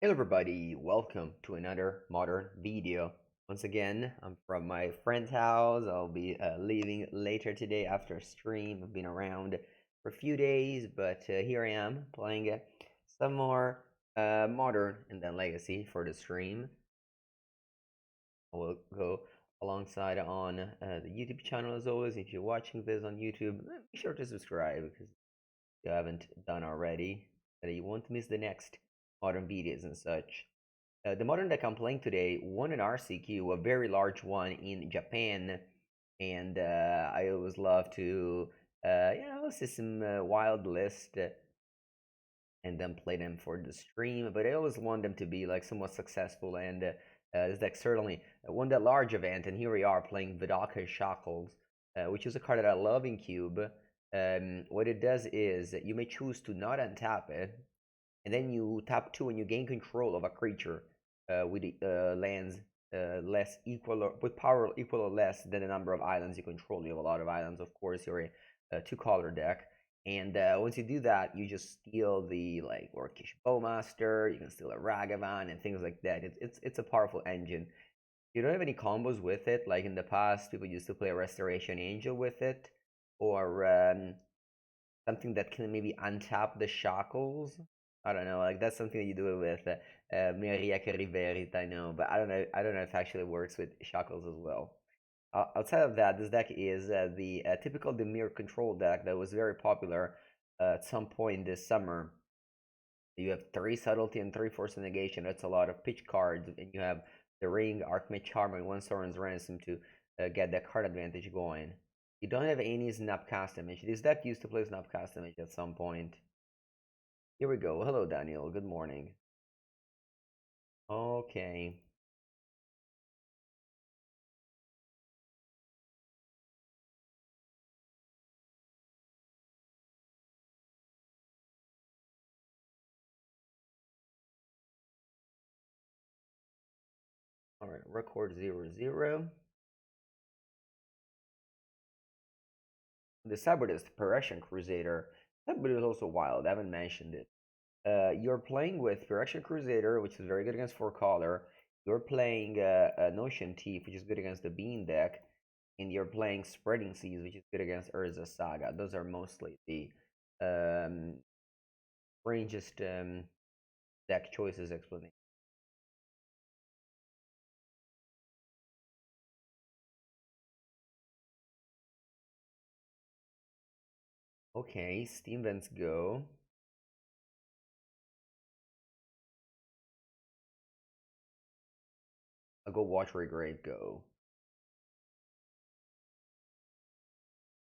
Hello everybody, welcome to another modern video. Once again, I'm from my friend's house. I'll be leaving later today after stream. I've been around for a few days, but here I am playing some more modern and then legacy for the stream. I will go alongside on the YouTube channel as always. If you're watching this on YouTube, be sure to subscribe because you haven't done already, so that you won't miss the next modern videos and such. The modern deck I'm playing today won an RCQ, a very large one in Japan, and I always love to, see some wild list and then play them for the stream. But I always want them to be like somewhat successful, and this deck certainly won that large event. And here we are playing Vedalken Shackles, which is a card that I love in Cube. What it does is you may choose to not untap it, and then you tap 2 and you gain control of a creature with lands less equal or with power equal or less than the number of islands you control. You have a lot of islands, of course. You're a two-color deck, and once you do that, you just steal the like Orcish Bowmaster. You can steal a Ragavan and things like that. It's a powerful engine. You don't have any combos with it. Like in the past, people used to play a Restoration Angel with it, or something that can maybe untap the shackles. I don't know, like that's something that you do with Murktide Revealed, I know, but I don't know if it actually works with shackles as well. Outside of that, this deck is the typical Temur control deck that was very popular at some point this summer. You have 3 Subtlety and 3 Force of Negation. That's a lot of pitch cards, and you have the Ring, Archmage Charm, and 1 Sauron's Ransom to get that card advantage going. You don't have any Snapcast damage. This deck used to play Snapcast damage at some point. Here we go. Hello, Daniel. Good morning. Okay. All right. Record 0-0. The sideboard is the Phyrexian Crusader. Sideboard is also wild. I haven't mentioned it. You're playing with Phyrexian Crusader, which is very good against 4-color. You're playing Notion Thief, which is good against the Bean deck. And you're playing Spreading Seas, which is good against Urza Saga. Those are mostly the strangest deck choices explanation. Okay, Steam Vents go. I'll go Watery Grave go.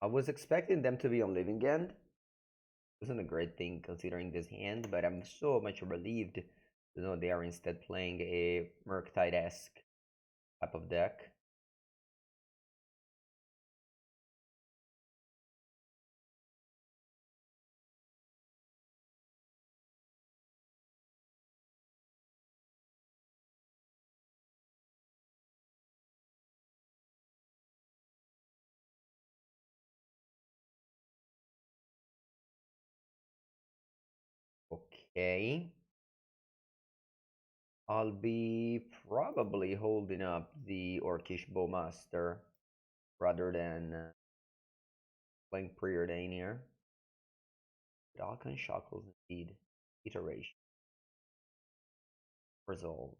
I was expecting them to be on Living End. Wasn't a great thing considering this hand, but I'm so much relieved to know they are instead playing a Murktide-esque type of deck. Okay. I'll be probably holding up the Orcish Bowmaster rather than playing Preordain here. Vedalken Shackles indeed. Iteration. Resolve.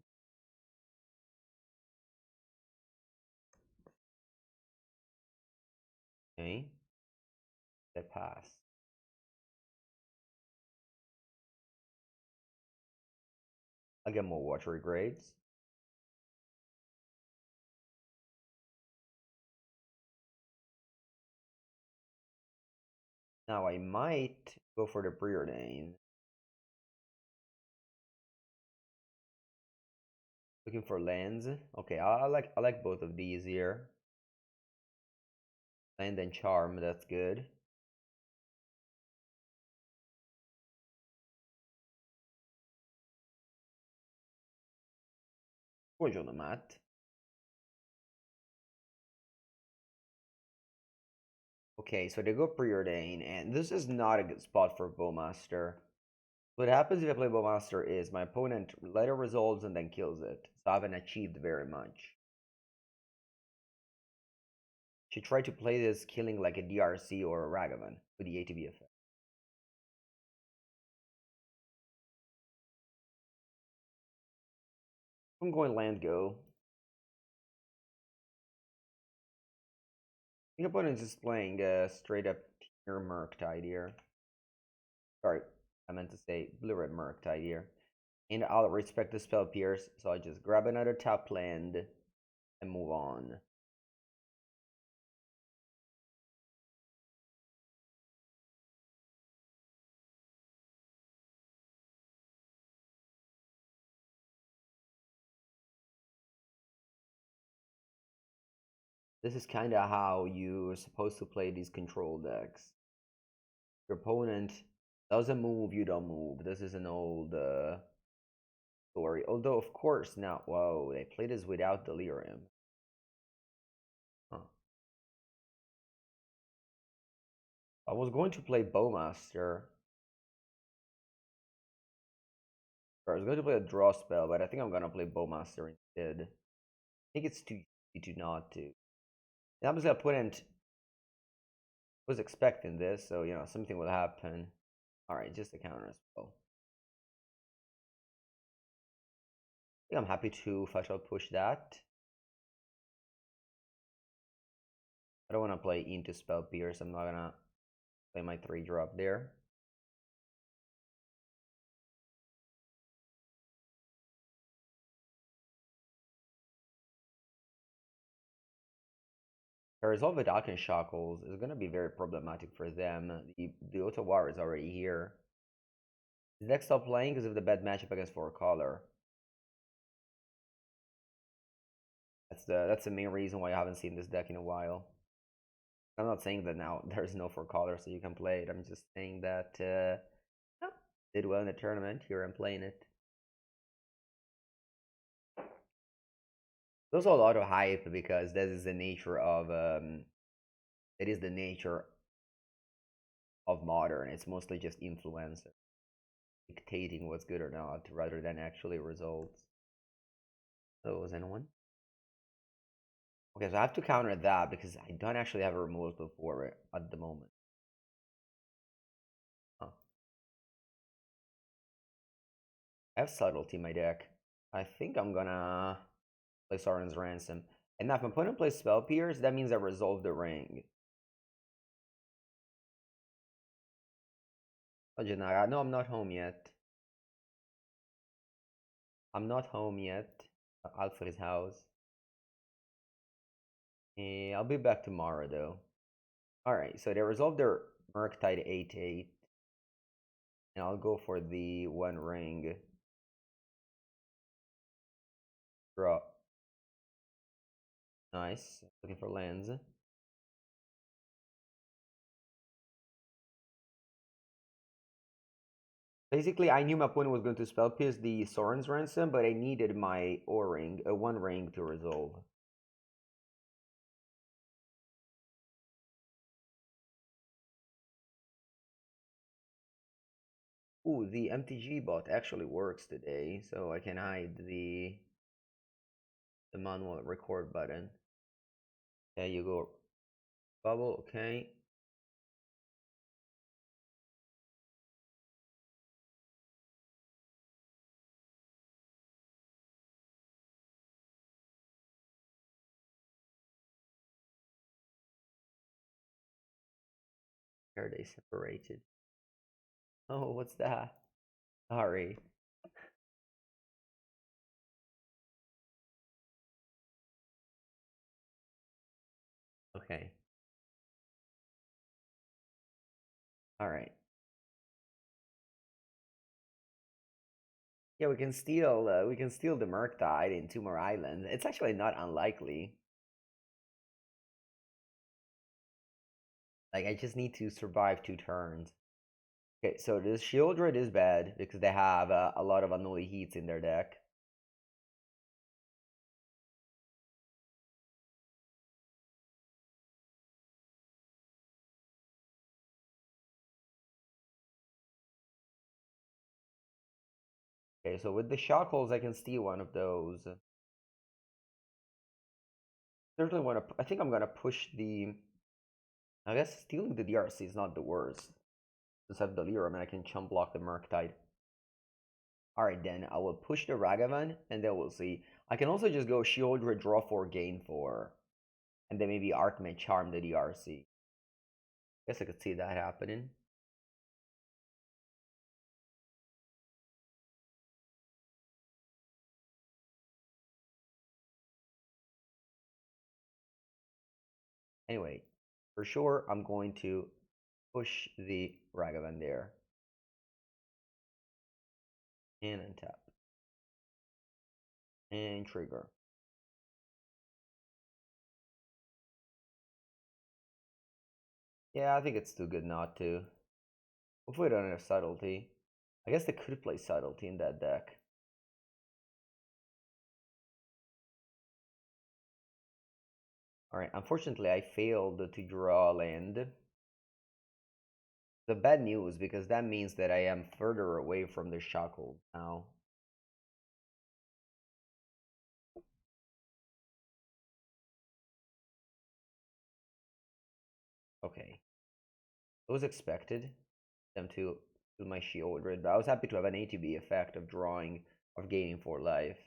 Okay. That pass. I'll get more Watery Graves. Now I might go for the Preordain. Looking for lands. Okay, I like both of these here. Land and Charm, that's good. Buongiorno, Matt. Okay, so they go Preordain, and this is not a good spot for Bowmaster. What happens if I play Bowmaster is my opponent later resolves and then kills it. So I haven't achieved very much. She tried to play this killing like a DRC or a Ragavan with the ATB effect. I'm going land go. The opponent is playing straight up Temur Murktide here. Sorry, I meant to say blue-red Murktide here. And I'll respect the spell pierce, so I just grab another top land and move on. This is kind of how you're supposed to play these control decks. Your opponent doesn't move, you don't move. This is an old story. Although, of course, now, whoa, they played this without Delirium. Huh. I was going to play Bowmaster. Or I was going to play a draw spell, but I think I'm going to play Bowmaster instead. I think it's too easy to not to. And I'm just going to put in. Was expecting this, so you know something will happen. All right, just a counter spell. I think I'm happy to fatal push that. I don't want to play into spell pierce. I'm not gonna play my 3-drop there. The resolve Vedalken Shackles is gonna be very problematic for them. The Otawara is already here. His deck stopped playing because of the bad matchup against 4-color. That's the main reason why I haven't seen this deck in a while. I'm not saying that now there's no 4-color so you can play it. I'm just saying that did well in the tournament. Here I'm playing it. There's a lot of hype because that is the nature of it is the nature of modern. It's mostly just influencer dictating what's good or not rather than actually results. So is anyone? Okay, so I have to counter that because I don't actually have a removal before it at the moment. Huh. I have Subtlety in my deck. I think I'm gonna play Sauron's Ransom. And now if my opponent plays Spell Pierce, that means I resolve the ring. Oh, Janara, no, I'm not home yet. I'm not home yet. Alfred's house. I'll be back tomorrow though. Alright, so they resolved their Murktide 8/8. And I'll go for the 1 ring. Draw. Nice. Looking for lands. Basically, I knew my opponent was going to spell pierce the Sauron's Ransom, but I needed my O-ring, a 1 ring to resolve. Ooh, the MTG bot actually works today, so I can hide the manual record button. There you go. Bubble, okay. Are they separated? Oh, what's that? Sorry. Okay. Alright. Yeah, we can steal the Murktide in Temur Island. It's actually not unlikely. Like I just need to survive 2 turns. Okay, so this Sheoldred is bad because they have a lot of Unholy Heats in their deck. Okay, so with the Shackles, I can steal one of those. Certainly want to. I think I'm gonna push the. I guess stealing the DRC is not the worst. Since I have Delirium and I can chump block the Murktide. Alright then, I will push the Ragavan and then we'll see. I can also just go Sheoldred, draw 4, gain 4. And then maybe Archmage Charm the DRC. Guess I could see that happening. Anyway, for sure I'm going to push the Ragavan there. And untap. And trigger. Yeah, I think it's too good not to. Hopefully I don't have Subtlety. I guess they could play Subtlety in that deck. Alright, unfortunately I failed to draw land. The bad news, because that means that I am further away from the Shackle now. Okay. It was expected them to do my Sheoldred, but I was happy to have an ATB effect of drawing, of gaining 4 life.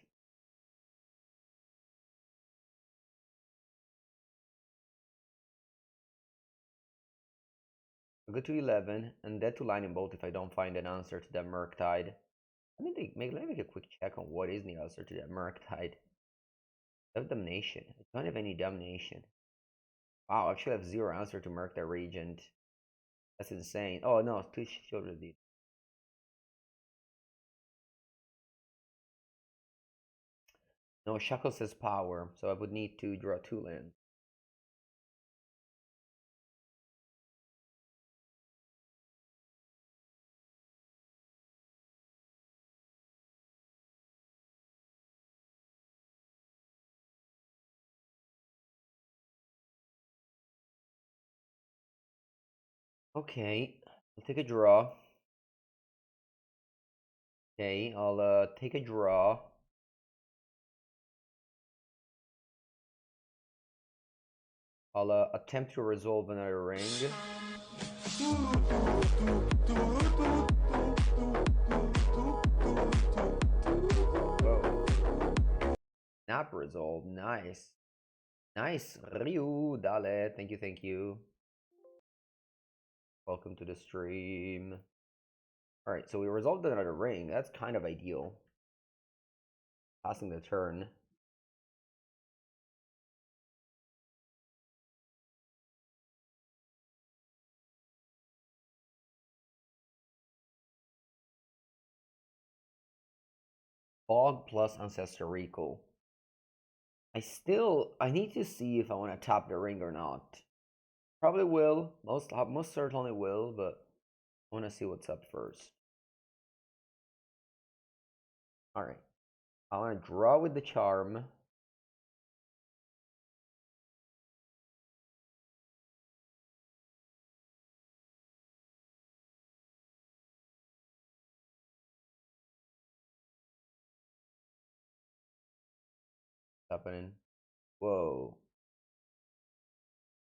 I'll go to 11, and dead to Lightning Bolt if I don't find an answer to that Murktide. Let me make a quick check on what is the answer to that Murktide. I have Damnation. I don't have any Damnation. Wow, I actually have 0 answer to Murktide Regent. That's insane. Oh no, 2 Sheoldred. No, Shackles has power, so I would need to draw 2 lands. Okay, I'll take a draw. Okay, I'll take a draw. I'll attempt to resolve another ring. Whoa. Snap resolve, nice. Nice. Ryu, Dale, thank you, thank you. Welcome to the stream. Alright, so we resolved another ring. That's kind of ideal. Passing the turn. Fog plus Ancestor Recall. I need to see if I want to tap the ring or not. Probably will. Most certainly will, but I want to see what's up first. Alright. I want to draw with the charm. Happening. Whoa.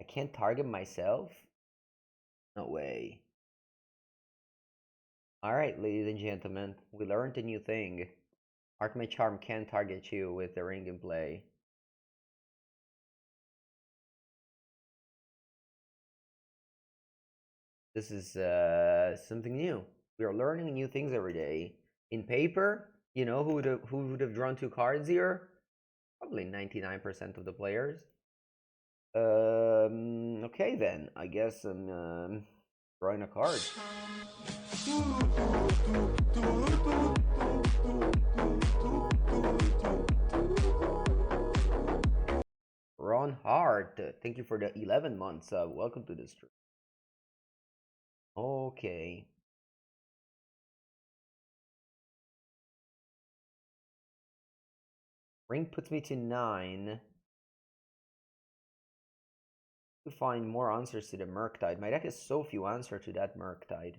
I can't target myself? No way. Alright, ladies and gentlemen, we learned a new thing. Archmage Charm can target you with the ring in play. This is something new. We are learning new things every day. In paper, you know who would have drawn 2 cards here? Probably 99% of the players. Okay then. I guess I'm drawing a card. Ron Hart, thank you for the 11 months. Welcome to the stream. Okay. Ring puts me to 9. To find more answers to the Murktide. My deck has so few answers to that Murktide.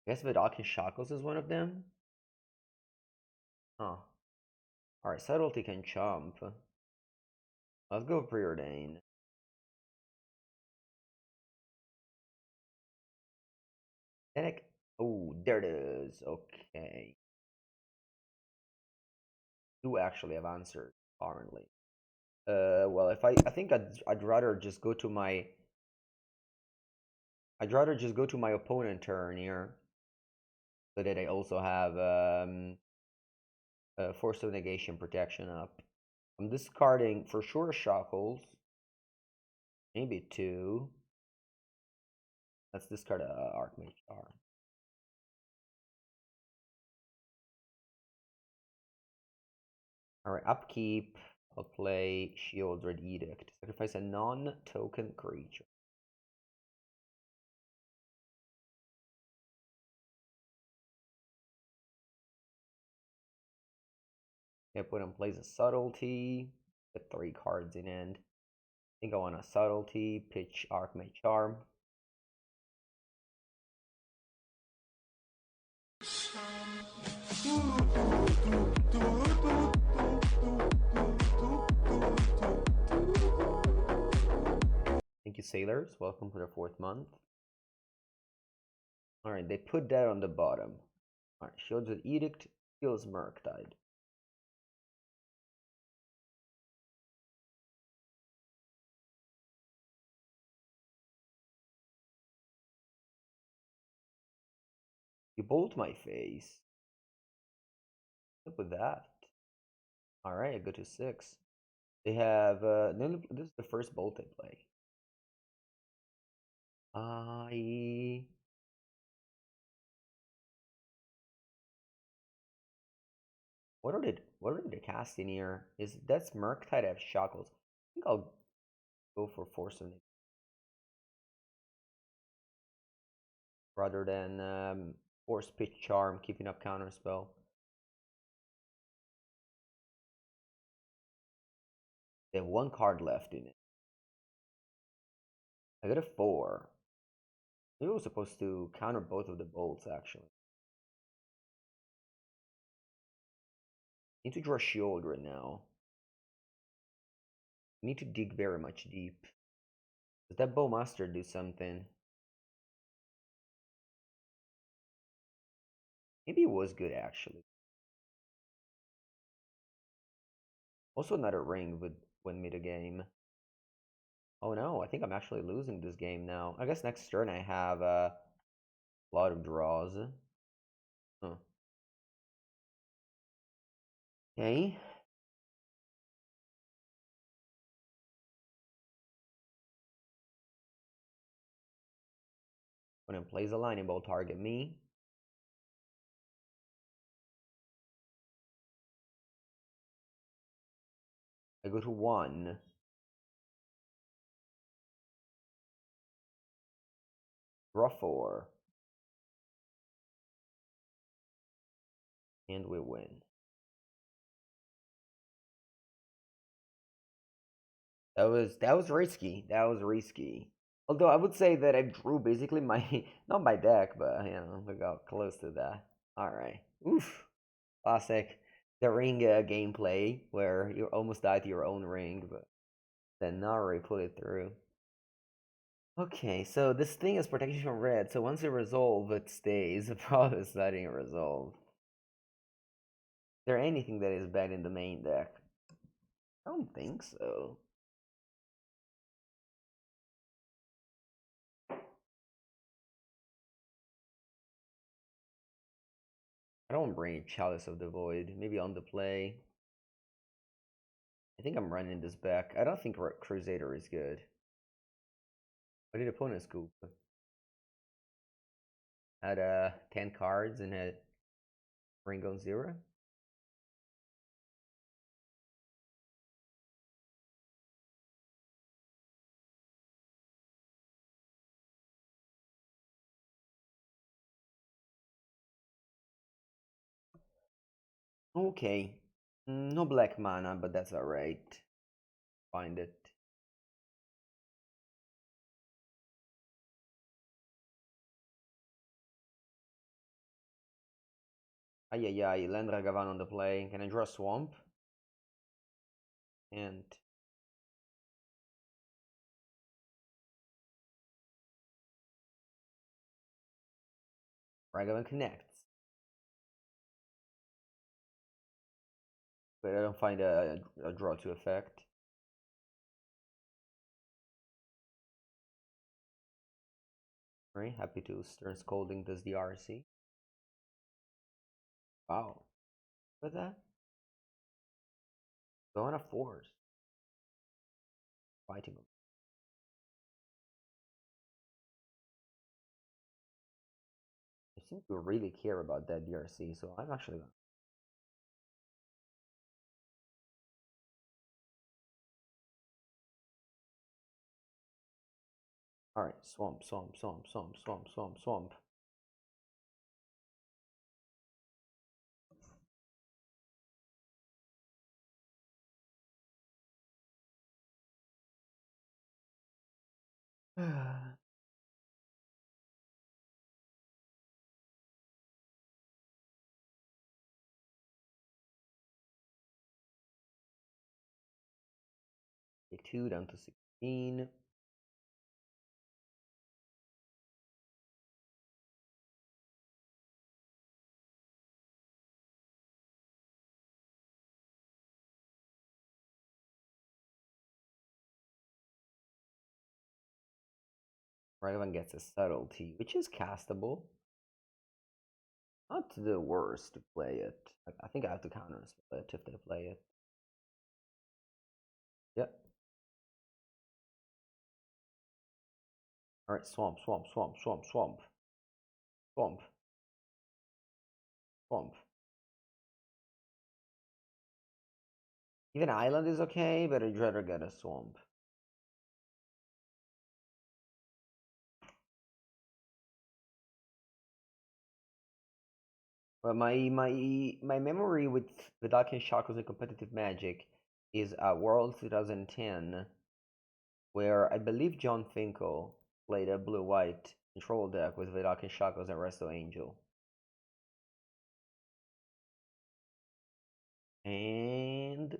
I guess Vedalken Shackles is one of them. Huh. Alright, Subtlety can chump. Let's go Preordain. Edict. Oh, there it is. Okay. You actually have answered currently. Well, if I think I'd rather just go to my opponent turn here, so that I also have Force of Negation protection up. I'm discarding for sure Shackles, maybe two. Let's discard Archmage Charm. Alright, upkeep. I'll play Sheoldred Edict. Sacrifice a non-token creature. Yeah, put in place a Subtlety. Get 3 cards in hand. I think I want a Subtlety, pitch Archmage Charm. Thank you, Sailors. Welcome to the 4th month. Alright, they put that on the bottom. Alright, Sheoldred Edict kills Murktide. You bolt my face. Look with that. Alright, I go to 6. They have this is the first bolt they play. What are they casting here? That's Murktide have Shackles. I think I'll go for Force of Negation rather than Force Pitch Charm, keeping up Counterspell. They have 1 card left in it. I got a 4. Maybe I was supposed to counter both of the bolts actually. Need to draw Sheoldred now. Need to dig very much deep. Does that Bowmaster do something? Maybe it was good actually. Also another ring would win me the game. Oh no, I think I'm actually losing this game now. I guess next turn I have a lot of draws. Huh. Okay. When it plays a lightning bolt, target me. I go to 1. Draw 4. And we win. That was risky. That was risky. Although I would say that I drew basically my not my deck, but you know, we got close to that. Alright. Oof. Classic. The ring gameplay where you almost died to your own ring, but then Nari put it through. Okay, so this thing is protection from red, so once you resolve, it stays. The problem is letting it resolve. Is there anything that is bad in the main deck? I don't think so. I don't bring Chalice of the Void. Maybe on the play. I think I'm running this back. I don't think Crusader is good. What did opponent scoop? Had 10 cards and had ring on 0. Okay. No black mana, but that's alright. Find it. Ay, ay, ay, land Ragavan on the play. Can I draw a swamp? And Ragavan connects. But I don't find a draw to effect. Very happy to Stern Scolding does the RC. Wow. What's that? Go on a force. Fighting them. I seem to really care about that DRC, so I'm actually gonna. Alright, swamp, swamp, swamp, swamp, swamp, swamp, swamp. Okay, 2 down to 16. Ragavan gets a subtlety, which is castable. Not the worst to play it. I think I have to counterspell it if they play it. Yep. Alright, swamp, swamp, swamp, swamp, swamp. Swamp. Swamp. Even island is okay, but I'd rather get a swamp. But my memory with Vedalken Shackles and competitive Magic is World 2010, where I believe John Finkel played a blue-white control deck with Vedalken Shackles and Resto Angel. And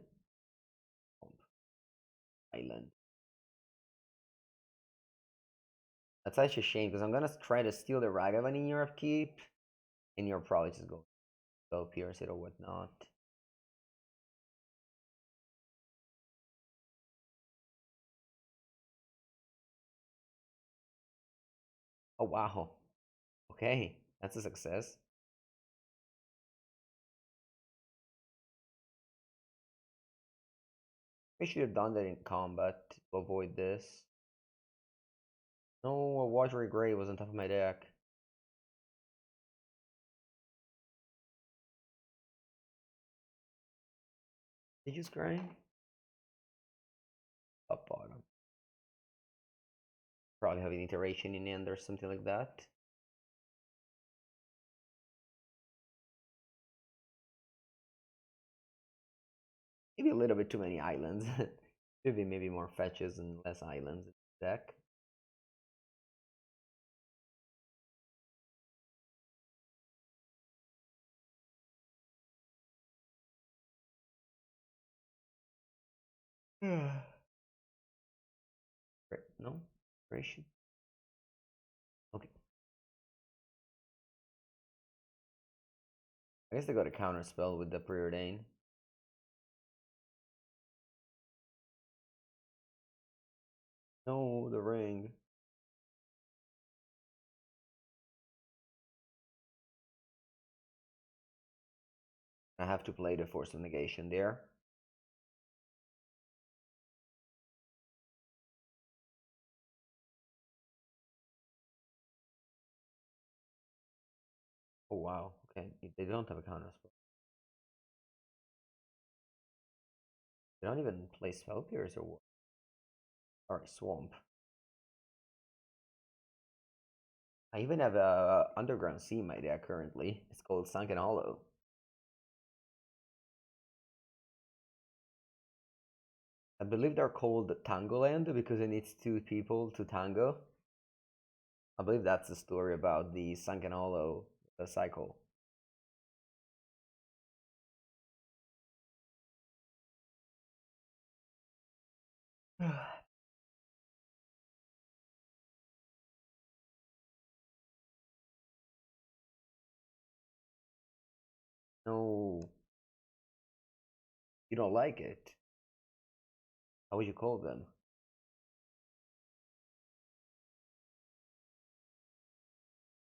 island. That's actually a shame because I'm gonna try to steal the Ragavan in your upkeep, and you're probably just going to go pierce it or whatnot. Oh wow. Okay, that's a success. We should have done that in combat to avoid this. No, a Watery Grave was on top of my deck. Did you scry? Top bottom. Probably have an iteration in end or something like that. Maybe a little bit too many islands. Should be maybe more fetches and less islands in the deck. No? Iteration? Okay. I guess they got a counterspell with the Preordain. No, the ring. I have to play the Force of Negation there. Oh wow, okay. They don't have a counterspell. They don't even play Spell Pierce or what? Alright, Swamp. I even have a Underground Sea in my deck currently. It's called Sunken Hollow. I believe they're called Tango Land because it needs 2 people to tango. I believe that's the story about the Sunken Hollow cycle. No, you don't like it. How would you call them?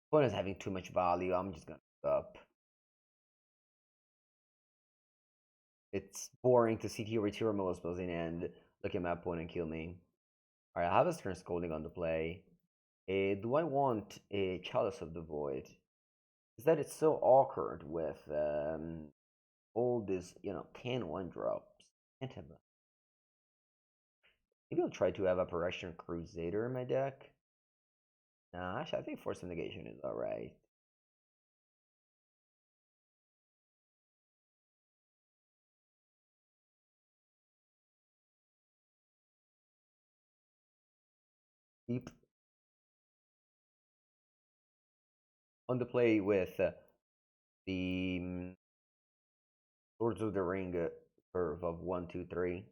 One is having too much value. I'm just gonna stop. It's boring to sit here with your most posing and look at my opponent kill me. Alright, I have a Stern Scolding on the play. Do I want a Chalice of the Void? Is that it's so awkward with all this, 10 1-drops. Can't have that. Maybe I'll try to have a Phyrexian Crusader in my deck. Nah, actually, I think Force of Negation is alright. Keep on the play with the Lords of the Ring curve of 1, 2, 3.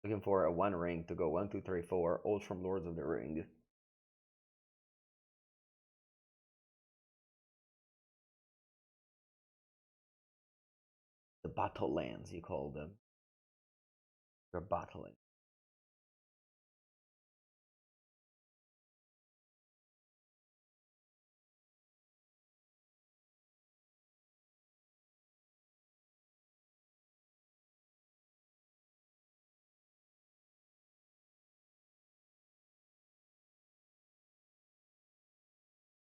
Looking for a 1 ring to go 1, 2, 3, 4, all from Lords of the Ring. The battle lands, you call them. You're battling.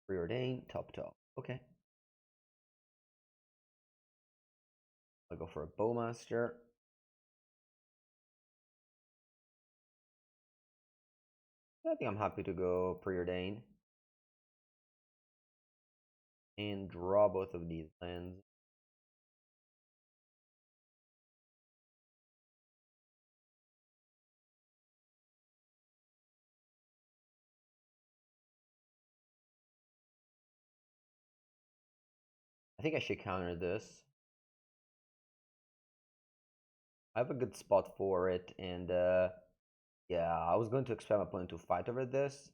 Preordain, top. Okay. I'll go for a Bowmaster. I think I'm happy to go Preordain. And draw both of these lands. I think I should counter this. I have a good spot for it, and yeah, I was going to expect my opponent to fight over this,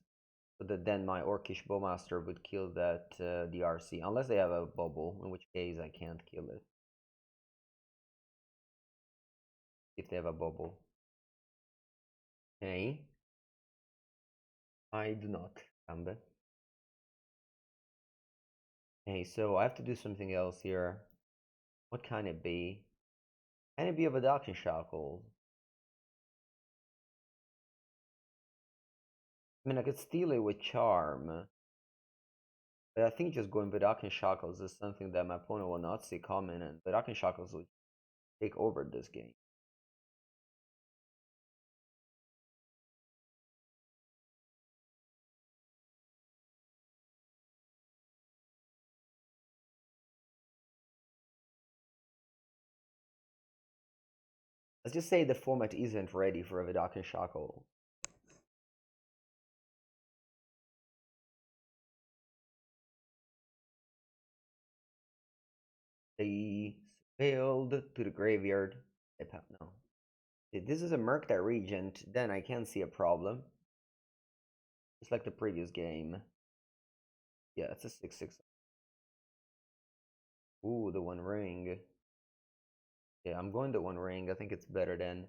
but then my Orcish Bowmaster would kill that DRC, unless they have a bubble, in which case I can't kill it. If they have a bubble. Okay. I do not, Amber. Okay, so I have to do something else here. What can it be? Can it be a Vedalken Shackles? I mean, I could steal it with Charm. But I think just going Vedalken Shackles is something that my opponent will not see coming, and Vedalken Shackles will take over this game. Let's just say the format isn't ready for a Vedalken Shackle. They failed to the graveyard. No. If this is a Murktide Regent, then I can see a problem. Just like the previous game. Yeah, it's a 6/6. Ooh, the One Ring. Yeah, I'm going the One Ring. I think it's better than. And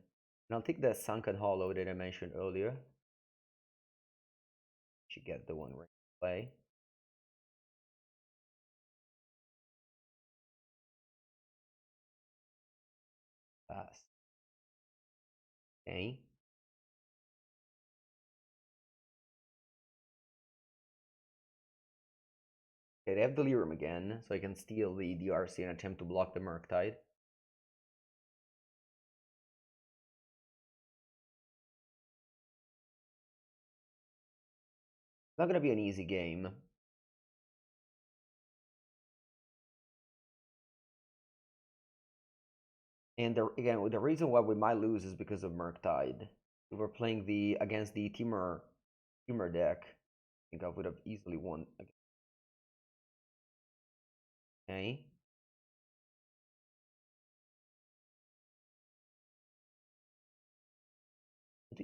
I'll take the Sunken Hollow that I mentioned earlier. Should get the One Ring play. Pass. Okay. Okay, they have Delirium again, so I can steal the DRC and attempt to block the Murktide. Not gonna be an easy game. And again, the reason why we might lose is because of Murktide. If we're playing against the Temur deck, I think I would have easily won. Okay.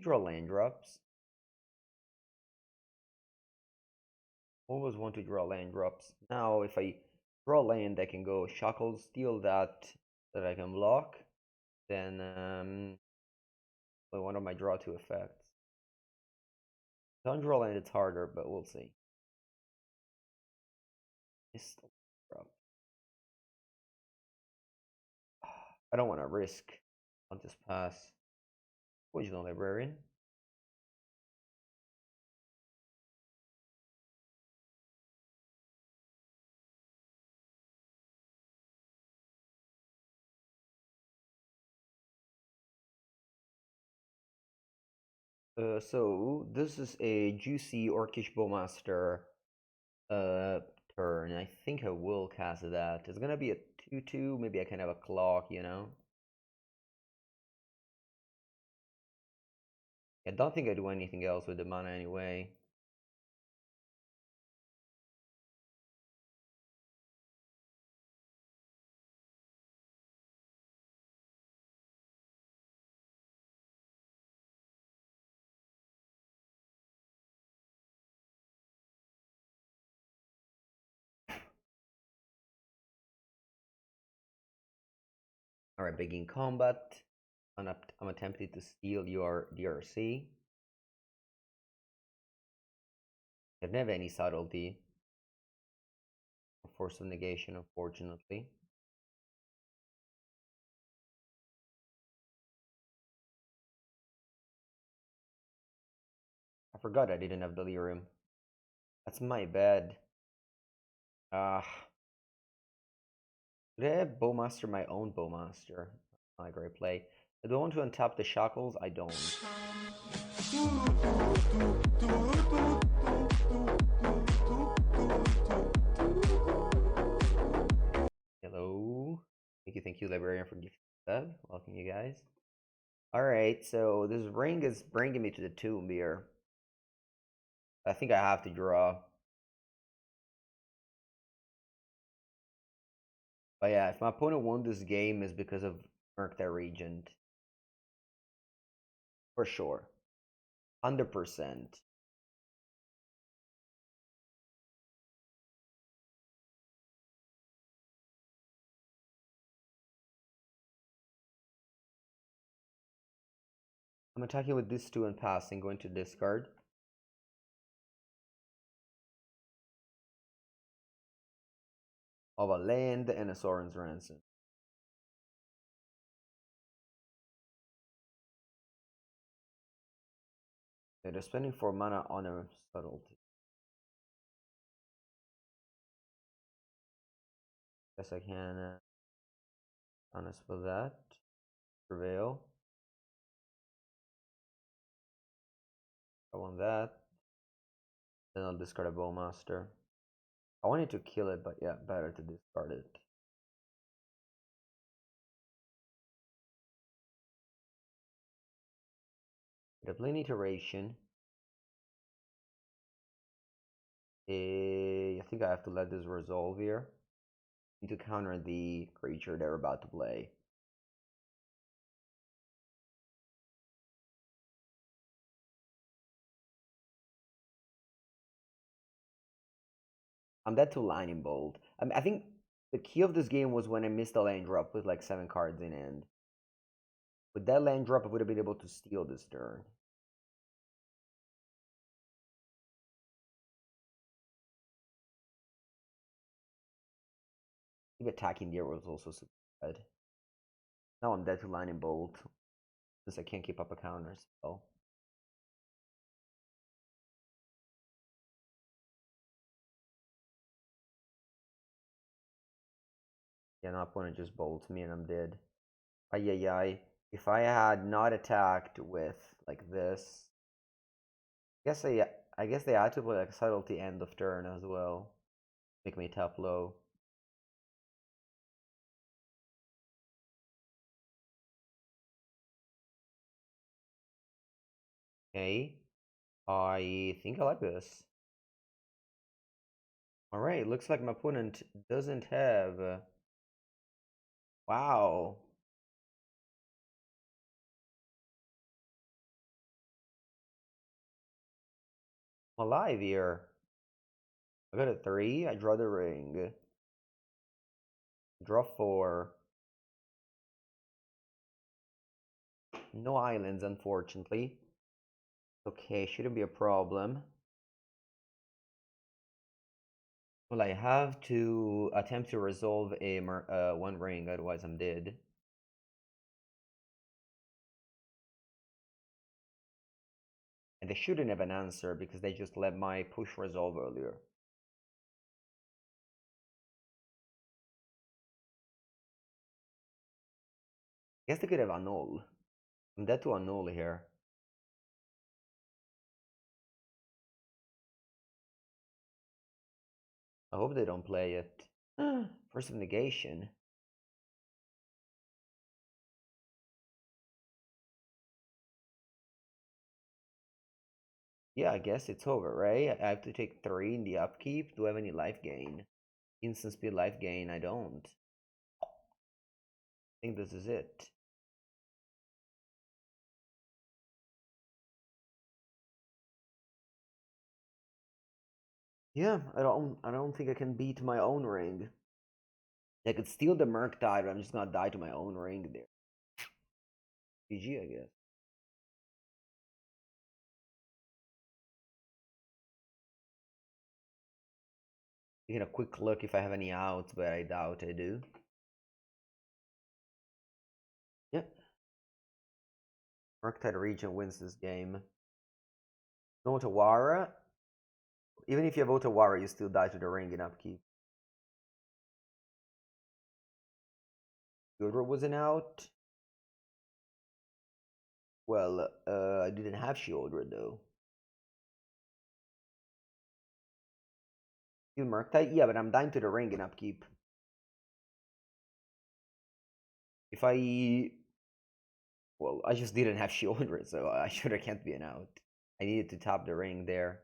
draw land drops. Always want to draw land drops. Now, if I draw land, I can go Shackles, steal that I can block. Then, one of my draw two effects. Don't draw land, it's harder, but we'll see. I don't want to risk. I'll just pass. Poison Librarian. So this is a juicy Orcish Bowmaster turn. I think I will cast that. It's gonna be a 2/2. Maybe I can have a clock, you know? I don't think I do anything else with the mana anyway. Alright, begin combat. I'm attempting to steal your DRC. I don't have any subtlety. Force of Negation, unfortunately. I forgot I didn't have Delirium. That's my bad. Did I have Bowmaster my own Bowmaster? Not a great play. I don't want to untap the Shackles, I don't. Hello. Thank you, Librarian, for gifting sub. Welcome, you guys. Alright, so this ring is bringing me to the tomb here. I think I have to draw. But yeah, if my opponent won this game, it's because of Murktide Regent. For sure. 100%. I'm attacking with this 2 and passing, going to discard. Of a land and a Sauron's Ransom. Okay, they're spending 4 mana on a Subtlety. Guess I can Counterspell that. Prevail. I want that. Then I'll discard a Bowmaster. I wanted to kill it, but yeah, better to discard it. The Plane Iteration. I think I have to let this resolve here. Need to counter the creature they're about to play. I'm dead to Lightning Bolt. I think the key of this game was when I missed a land drop with like 7 cards in hand. With that land drop, I would have been able to steal this turn. I think attacking there was also super bad. Now I'm dead to Lightning Bolt, since I can't keep up a counter spell. Yeah, my opponent just bolts me and I'm dead. Ay. If I had not attacked with like this, I guess they had to play like subtlety end of turn as well. Make me tap low. Okay. I think I like this. Alright, looks like my opponent doesn't have wow. alive here. I got a 3. I draw the ring. Draw 4. No islands, unfortunately. Okay, shouldn't be a problem. Well, I have to attempt to resolve a one ring, otherwise I'm dead. And they shouldn't have an answer because they just let my push resolve earlier. I guess they could have annul. I'm dead to annul here. I hope they don't play it. Force of Negation. Yeah, I guess it's over, right? I have to take 3 in the upkeep. Do I have any life gain? Instant speed life gain, I don't. I think this is it. Yeah, I don't think I can beat my own ring. I could steal the Murktide, but I'm just gonna die to my own ring there. GG, I guess. Taking a quick look if I have any outs, but I doubt I do. Yep. Murktide region wins this game. No Otawara. Even if you have Otawara, you still die to the ring in upkeep. Sheoldred wasn't out. Well, I didn't have Sheoldred though. You Murktide? Yeah, but I'm dying to the ring in upkeep. If I... Well, I just didn't have Sheoldred, so I sure I can't be an out. I needed to tap the ring there.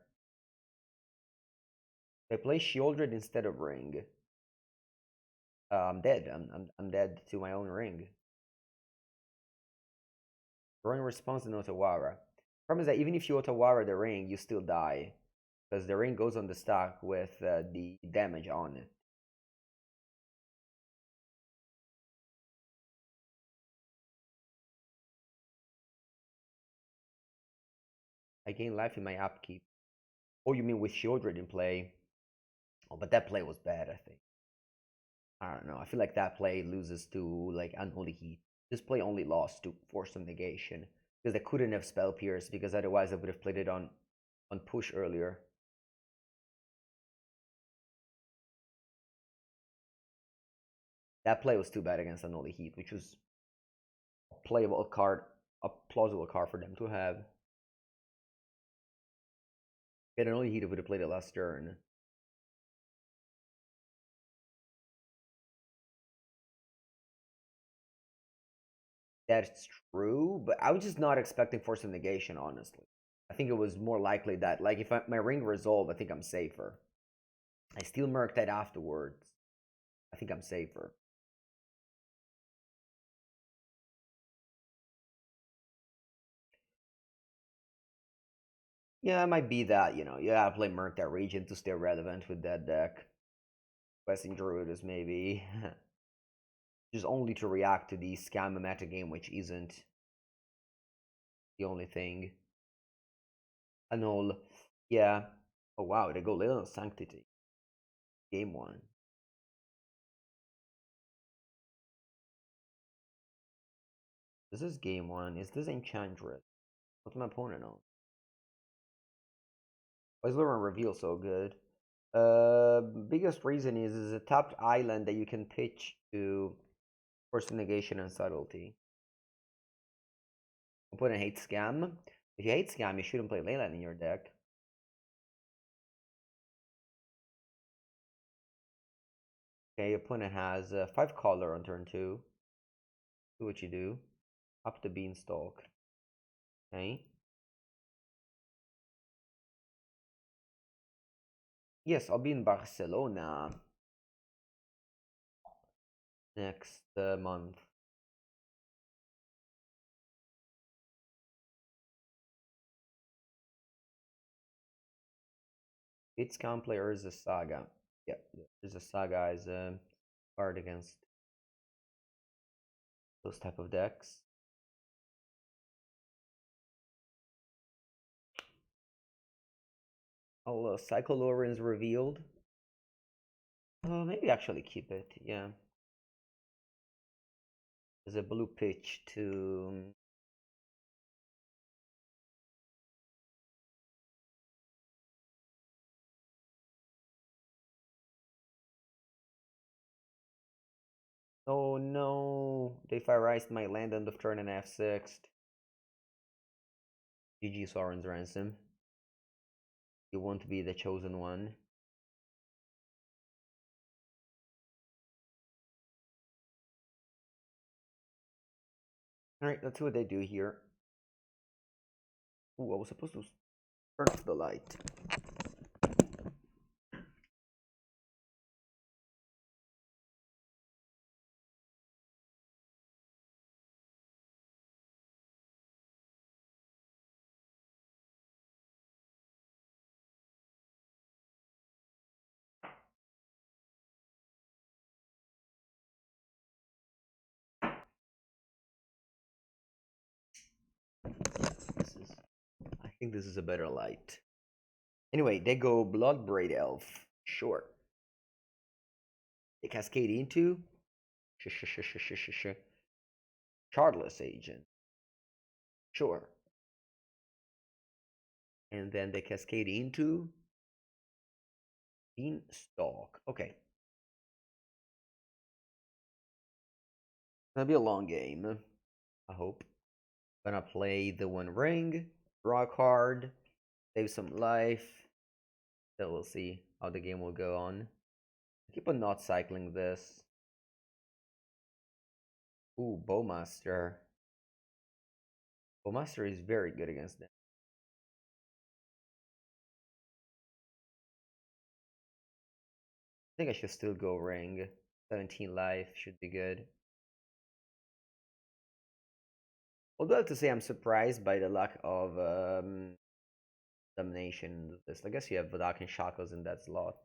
If I play Sheoldred instead of ring, I'm dead. I'm dead to my own ring. Drawing response to Otawara. Problem is that even if you Otawara the ring, you still die. Because the ring goes on the stack with the damage on it. I gain life in my upkeep. Oh, you mean with Sheoldred in play? Oh, but that play was bad, I think. I don't know. I feel like that play loses to like Unholy Heat. This play only lost to Force of Negation. Because they couldn't have Spell Pierce, because otherwise I would have played it on push earlier. That play was too bad against Unholy Heat, which was a playable card, a plausible card for them to have. If Unholy Heat would have played it last turn. That's true, but I was just not expecting Force of Negation, honestly. I think it was more likely that, like, if my ring resolve, I think I'm safer. I still Murktide afterwards. I think I'm safer. Yeah, it might be that, you gotta play Murktide region to stay relevant with that deck. Questing Druidus, maybe. Just only to react to the scam meta game, which isn't the only thing. Annul. Yeah. Oh wow, they go little Sanctity. Game 1. This is game 1. Is this Enchantress? What's my opponent on? Why is Lórien Revealed so good? Biggest reason is a tapped island that you can pitch to Force of Negation and Subtlety. Opponent hates Scam. If you hate Scam, you shouldn't play Leyland in your deck. Okay, opponent has 5 color on turn 2. Do what you do. Up the beanstalk. Okay. Yes, I'll be in Barcelona next month. Its count player is a Saga. Yeah, there's a Saga as a card against those type of decks. I'll cycle Lórien Revealed. Maybe actually keep it, yeah. There's a blue pitch to... Oh no, they Phyrexian my land end of turn and F6. GG Sauron's Ransom. You won't be the chosen one. Alright, let's see what they do here. Ooh, I was supposed to turn off the light. I think this is a better light. Anyway, they go Bloodbraid Elf. Sure. They cascade into Chardless Agent. Sure. And then they cascade into Beanstalk. Okay. Gonna be a long game. I hope. Gonna play the One Ring, draw a card, save some life. So we'll see how the game will go on. Keep on not cycling this. Ooh, Bowmaster. Bowmaster is very good against them. I think I should still go ring. 17 life should be good. Although I have to say I'm surprised by the lack of domination in this. I guess you have Vedalken Shackles in that slot.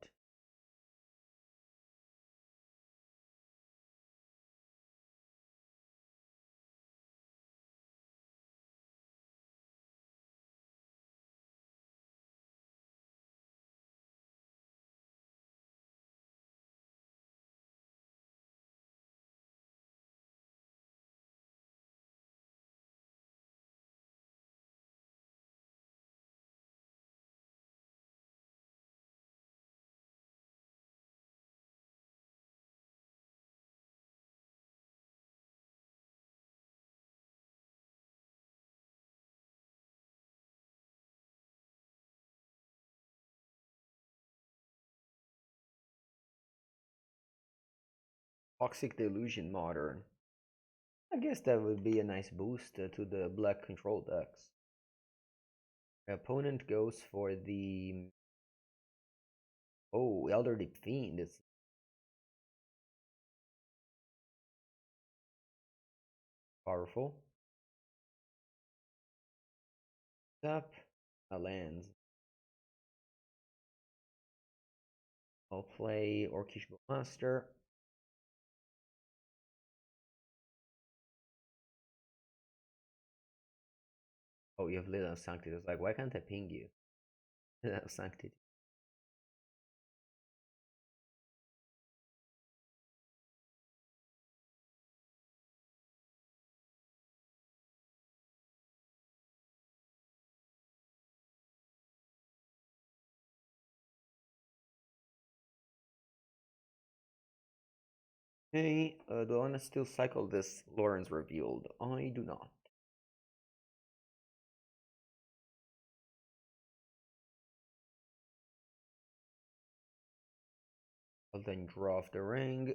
Toxic Delusion Modern. I guess that would be a nice boost to the black control decks. The opponent goes for the... Oh, Elder Deep Fiend is powerful. Tap a lands. I'll play Orcish Bowmaster. Oh, you have Little Sanctity. It's like, why can't I ping you? Little Sanctity. Hey, do I want to still cycle this Lórien Revealed? I do not. I'll then draw off the ring.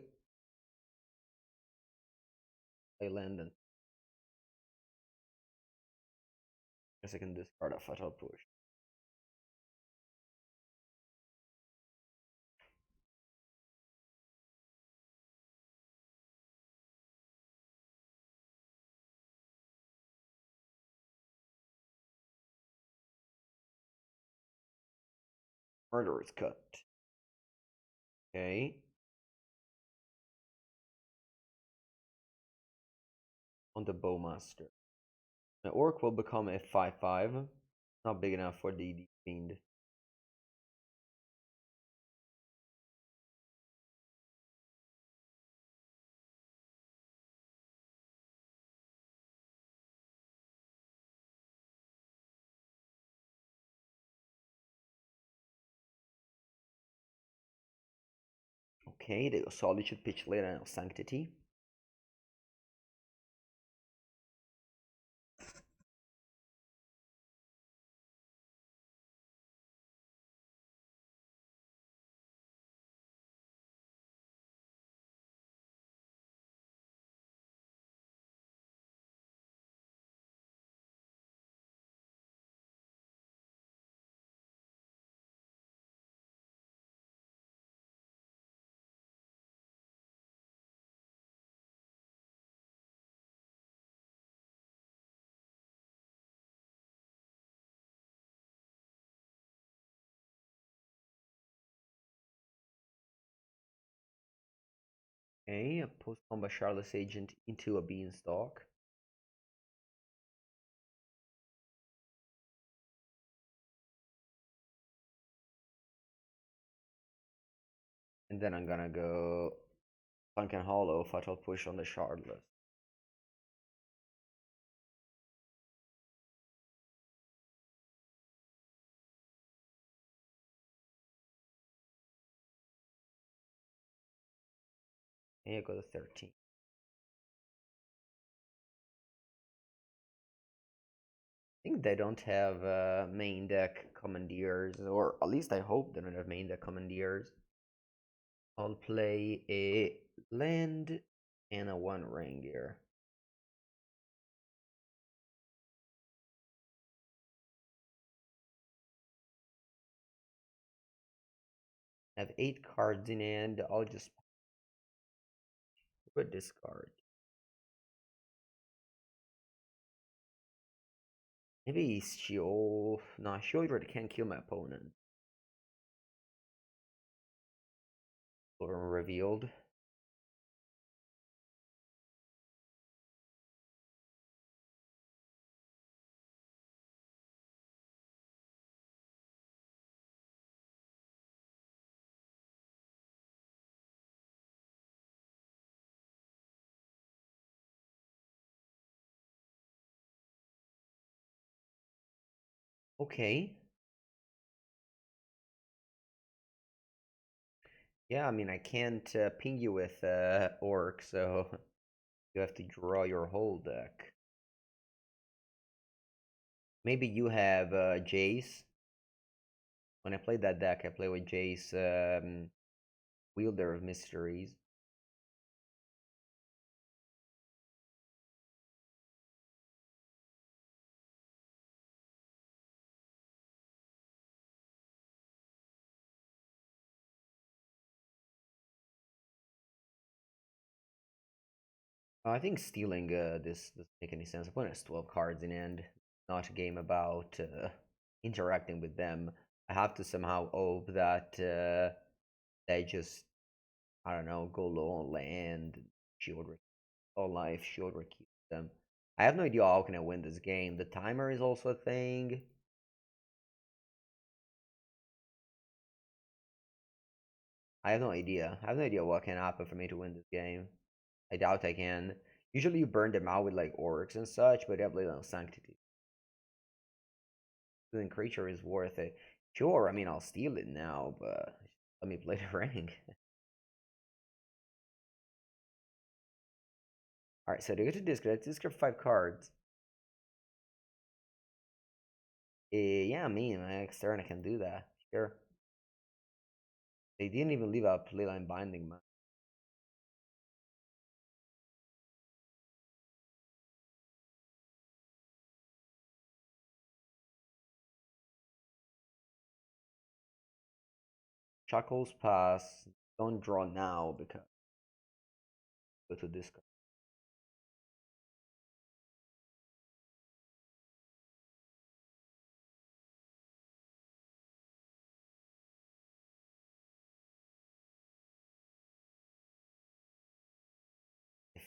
I land and guess I can discard a Fatal Push. Murderous Cut. Okay. On the Bowmaster. The Orc will become a 5/5. Not big enough for the Fiend. Okay, they go Solitude, Pitch Later, and Sanctity. Okay, a post-combat Chalice Agent into a Beanstalk. And then I'm gonna go Sunken Hollow, Fatal Push on the Shardless. And you go to 13. I think they don't have main deck Commandeers, or at least I hope they don't have main deck Commandeers. I'll play a land and a 1 here. I have 8 cards in hand. I'll just put this card. Maybe No, Sheoldred can't kill my opponent. Lórien Revealed. Okay. Yeah, I mean, I can't ping you with Orc, so you have to draw your whole deck. Maybe you have Jace. When I play that deck, I play with Jace, Wielder of Mysteries. I think stealing this doesn't make any sense. Opponent has 12 cards in hand. Not a game about interacting with them. I have to somehow hope that they just, I don't know, go low on land, Sheoldred, all life, Sheoldred keeps them. I have no idea how can I win this game. The timer is also a thing. I have no idea. I have no idea what can happen for me to win this game. I doubt I can. Usually you burn them out with like orcs and such, but they have little sanctity. Then creature is worth it. Sure, I mean I'll steal it now, but let me play the ring. Alright, so to go to discard, discard 5 cards. Yeah, me and my next turn I can do that. Sure. They didn't even leave a playline binding, man. Shackles pass. Don't draw now because go to discard.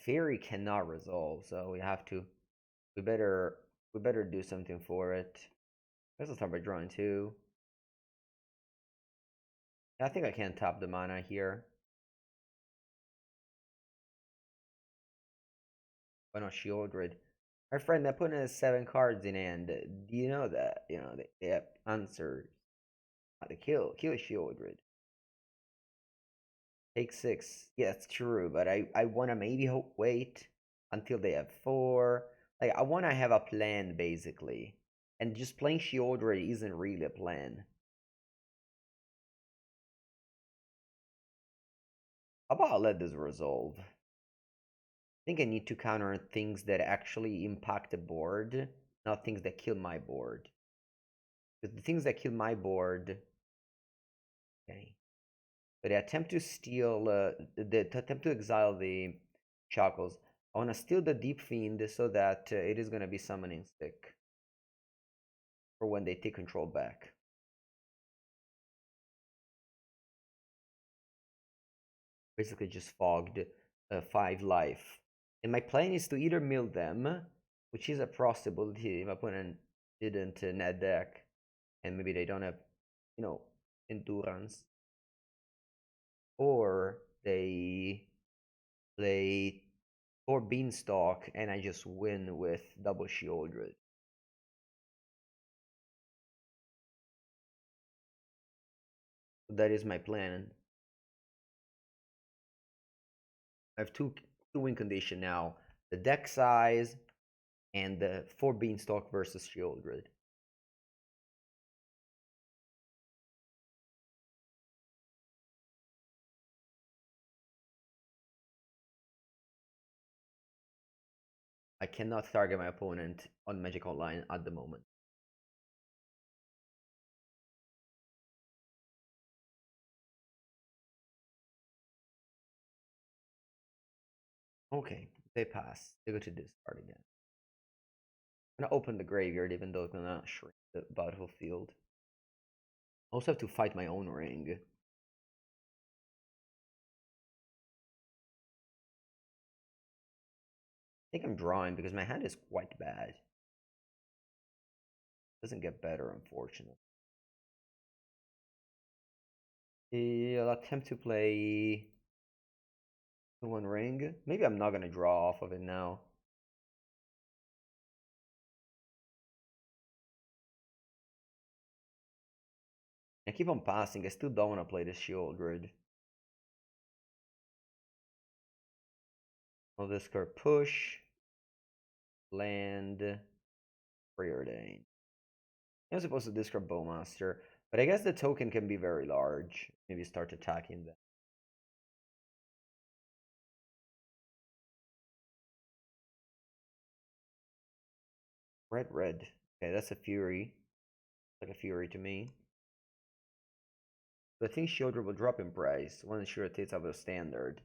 Fairy cannot resolve, so we have to. We better do something for it. Let's start by drawing 2. I think I can tap the mana here. Why not Sheoldred? My friend, that opponent has 7 cards in hand. Do you know that? You know, they have answers. How to kill Sheoldred. Take 6. Yeah, it's true, but I wanna maybe wait until they have 4. Like, I wanna have a plan, basically. And just playing Sheoldred isn't really a plan. How about I let this resolve? I think I need to counter things that actually impact the board, not things that kill my board. Because the things that kill my board... Okay. But I attempt to steal, attempt to exile the Shackles. I want to steal the Deep Fiend so that it is going to be summoning stick for when they take control back. Basically just fogged 5 life. And my plan is to either mill them, which is a possibility if my opponent didn't net deck, and maybe they don't have, you know, endurance. Or they play 4 Beanstalk and I just win with double Sheoldred. That is my plan. I have two win condition now. The deck size and the 4 Beanstalk versus Sheoldred. I cannot target my opponent on Magic Online at the moment. Okay, they pass. They go to discard again. I'm gonna open the graveyard even though it's gonna shrink the battlefield. I also have to fight my own ring. I think I'm drawing because my hand is quite bad. Doesn't get better, unfortunately. I'll attempt to play 1 ring. Maybe I'm not gonna draw off of it now. I keep on passing. I still don't want to play this Sheoldred. I'll discard push, land, Preordain. I'm supposed to discard Bowmaster, but I guess the token can be very large. Maybe start attacking them. Red. Okay, that's a Fury. Like a Fury to me. But I think Sheoldred will drop in price. One sure it takes out a standard.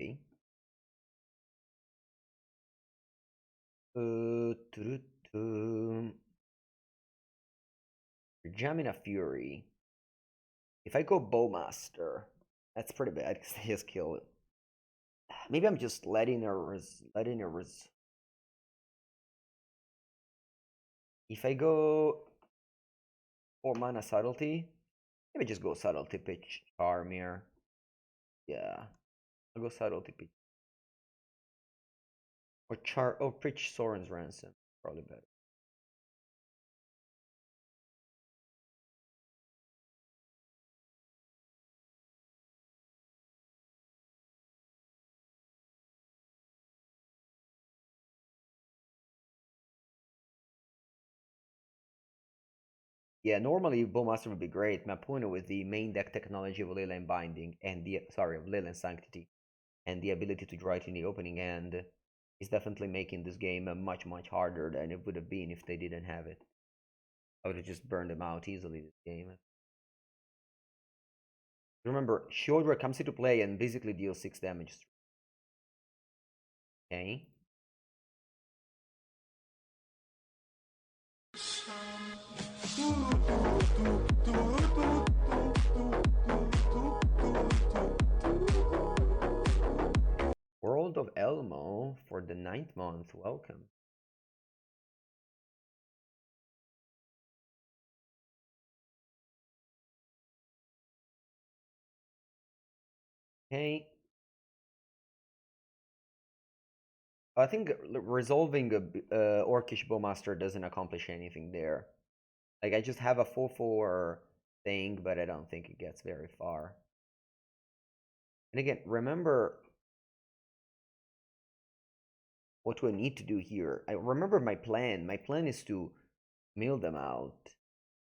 See? You're jamming a Fury. If I go Bowmaster, that's pretty bad because they just kill it. Maybe I'm just letting her If I go 4 mana Subtlety, maybe just go Subtlety pitch Charm here. Yeah, I'll go Subtlety pitch. Or pitch Sauron's Ransom, probably better. Yeah, normally Bowmaster would be great. My opponent with the main deck technology of Leyline Binding and the of Leyline Sanctity and the ability to draw it in the opening hand is definitely making this game much harder than it would have been if they didn't have it. I would have just burned them out easily this game. Remember, Sheoldred comes into play and basically deals 6 damage. Okay. World of Elmo for the 9th month. Welcome. Hey. I think resolving a Orcish Bowmaster doesn't accomplish anything there. Like, I just have a 4/4 thing, but I don't think it gets very far. And again, remember what do I need to do here? I remember my plan. My plan is to mill them out.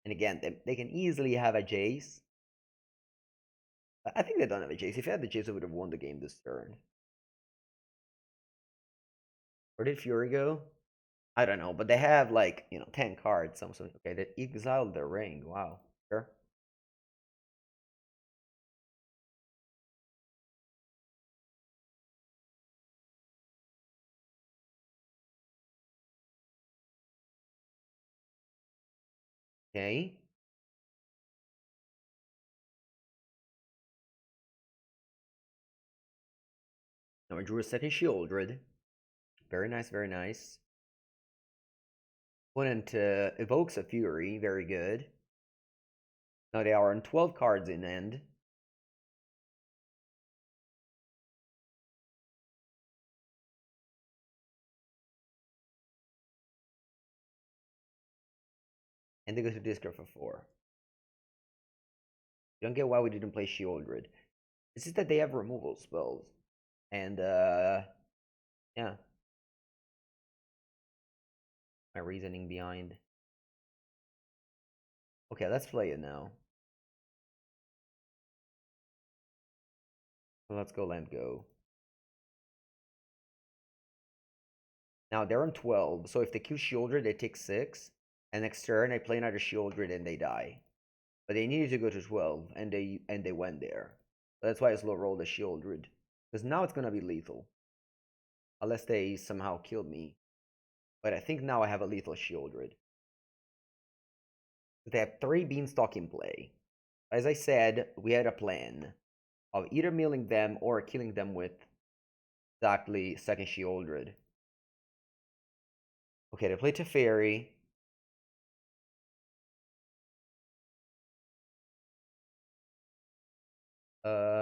And again, they can easily have a Jace. I think they don't have a Jace. If they had the Jace, I would have won the game this turn. Where did Fury go? I don't know, but they have like, 10 cards. Something. Okay, they exiled the ring. Wow. Sure. Okay. Now I drew a second Sheoldred. Very nice, very nice. Opponent evokes a Fury. Very good. Now they are on 12 cards in end. And they go to discard for 4. Don't get why we didn't play Sheoldred. It's just that they have removal spells. And, yeah. My reasoning behind. Okay, let's play it now. Let's go land go. Now they're on 12, so if they kill Sheoldred, they take 6. And next turn, I play another Sheoldred and they die. But they needed to go to 12, and they went there. So that's why I slow rolled the Sheoldred. Because now it's gonna be lethal. Unless they somehow kill me. But I think now I have a lethal Sheoldred. They have 3 Beanstalk in play. As I said, we had a plan of either milling them or killing them with exactly second Sheoldred. Okay, they play Teferi.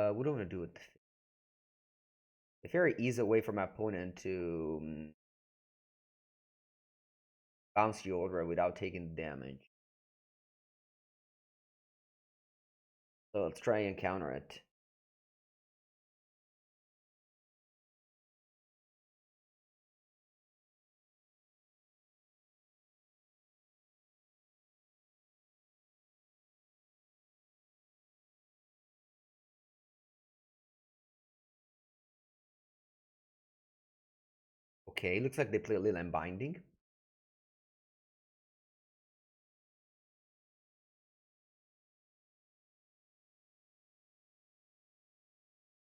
What do I want to do with Teferi? Ease away from my opponent to bounce Sheoldred without taking damage. So let's try and counter it. Okay, looks like they play Leyline Binding.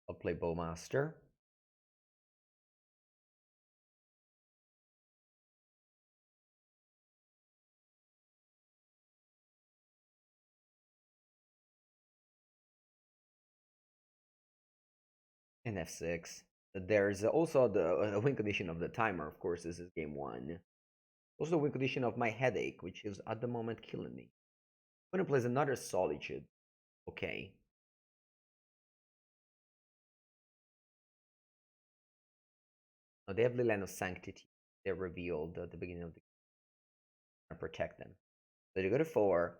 I'll play Bowmaster. And F6. There's also the win condition of the timer, of course, this is game 1. Also the win condition of my headache, which is at the moment killing me. I'm gonna play another Solitude. Okay. Now they have Leyline of Sanctity. They're revealed at the beginning of the game. And protect them. So they go to 4.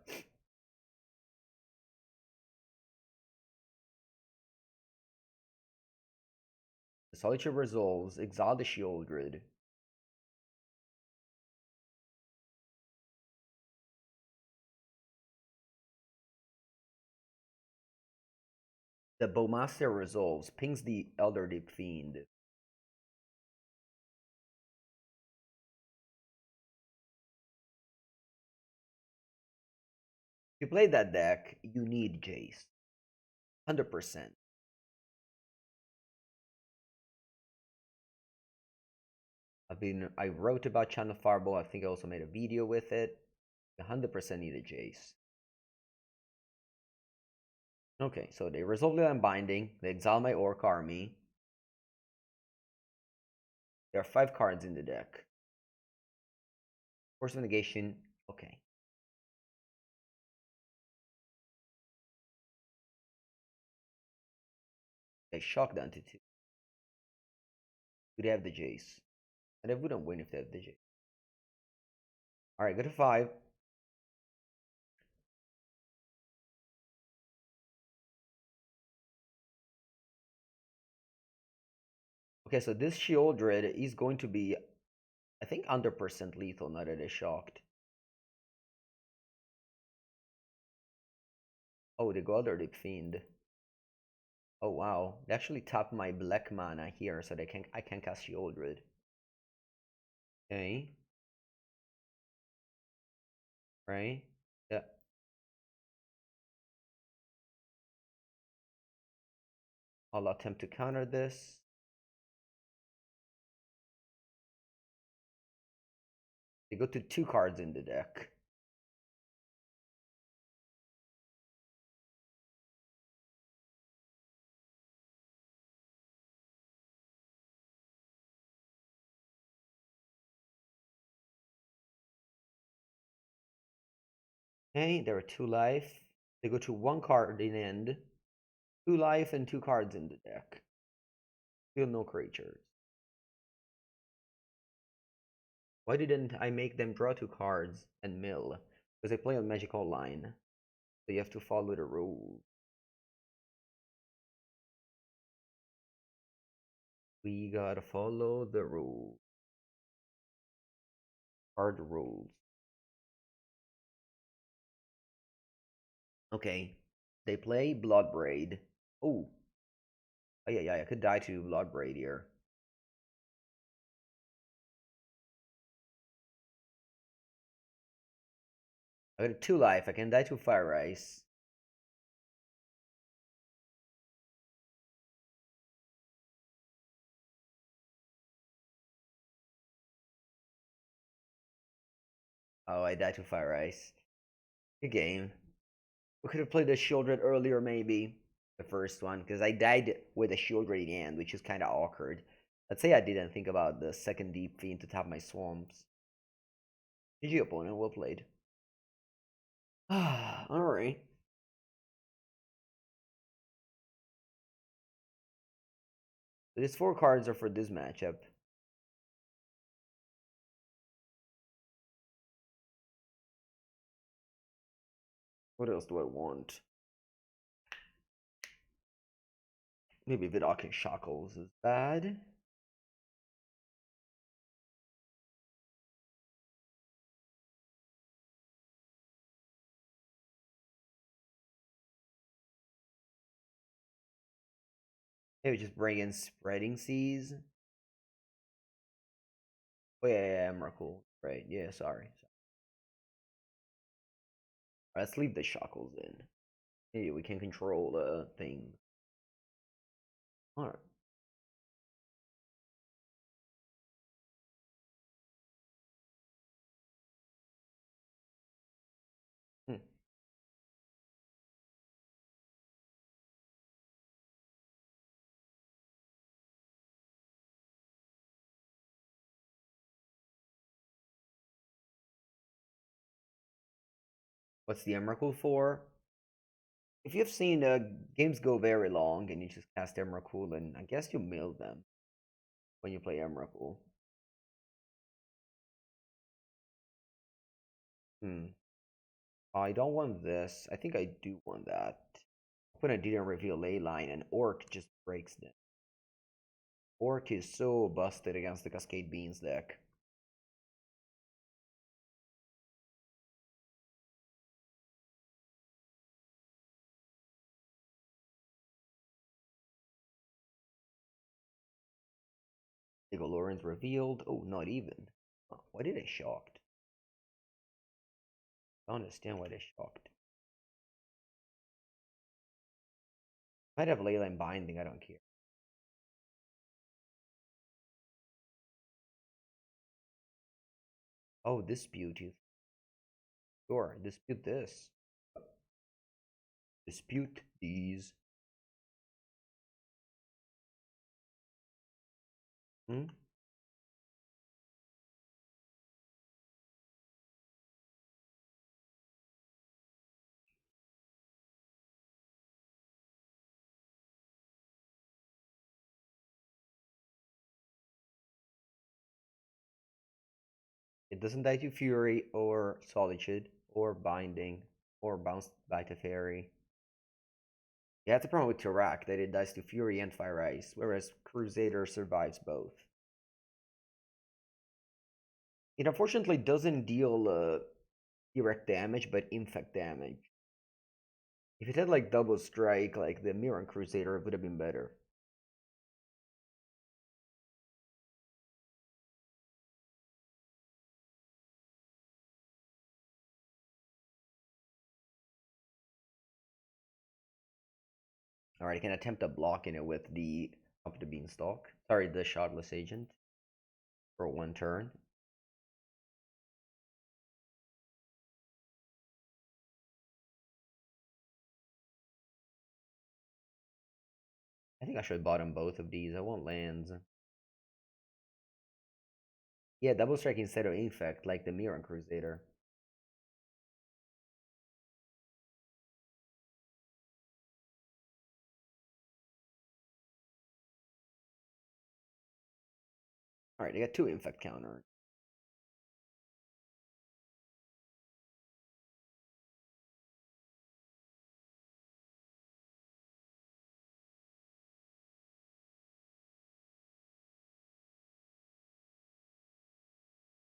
The Solitude resolves, exile the Sheoldred. The Bowmaster resolves, pings the Elder Deep Fiend. If you play that deck, you need Jace. 100%. I wrote about Channel Fireball. I think I also made a video with it. 100% need a Jace. Okay, so they resolve the Binding. They exile my Orc army. There are 5 cards in the deck. Force of Negation, okay. They shock down to 2. Do they have the Jace? And they wouldn't win if they have the Jace. Alright, go to 5. Okay, so this Sheoldred is going to be, I think, under percent lethal now that it's shocked. Oh, they go other Deep Fiend. Oh wow, they actually tapped my black mana here, so I can cast Sheoldred. Okay. Right? Yeah. I'll attempt to counter this. They go to 2 cards in the deck. Okay, there are 2 life. They go to 1 card in end. 2 life and 2 cards in the deck. Still no creatures. Why didn't I make them draw 2 cards and mill? Because they play on magical line. So you have to follow the rules. We gotta follow the rules. Card rules. Okay. They play Bloodbraid. Oh. Oh yeah, I could die to Bloodbraid here. I got 2 life. I can die to Fire Ice. Oh, I died to Fire Ice. Good game. We could have played the Sheoldred earlier, maybe. The first one, because I died with a Sheoldred in hand, which is kind of awkward. Let's say I didn't think about the second Deep Fiend to tap my swamps. GG opponent, well played. Alright. These 4 cards are for this matchup. What else do I want? Maybe Vedalken Shackles is bad. Maybe just bring in Spreading Seas. Oh yeah, Emrakul. Right, yeah, sorry. Let's leave the Shackles in. Maybe we can control the thing. Alright. Hmm. What's the Emrakul for? If you've seen games go very long and you just cast Emrakul, and I guess you mill them when you play Emrakul. I don't want this. I think I do want that. When I didn't reveal a line, and Orc just breaks them. Orc is so busted against the Cascade Beans deck. They go Lórien Revealed. Oh, not even. Oh, why did they shocked? I don't understand why they shocked. Might have Leyline Binding, I don't care. Oh, Dispute. Sure, dispute this. Dispute these. Hmm? It doesn't die to Fury or Solitude or Binding or Bounce by Teferi. Yeah, that's the problem with Tarak, that it dies to Fury and Fire Ice, whereas Crusader survives both. It unfortunately doesn't deal direct damage, but infect damage. If it had like double strike, like the Mirror Crusader, it would have been better. Alright, I can attempt a block in it with the of the Beanstalk. Sorry, the Shardless Agent. For 1 turn. I think I should bottom both of these. I want lands. Yeah, double strike instead of infect, like the Mirror Crusader. Alright, I got 2 infect counters.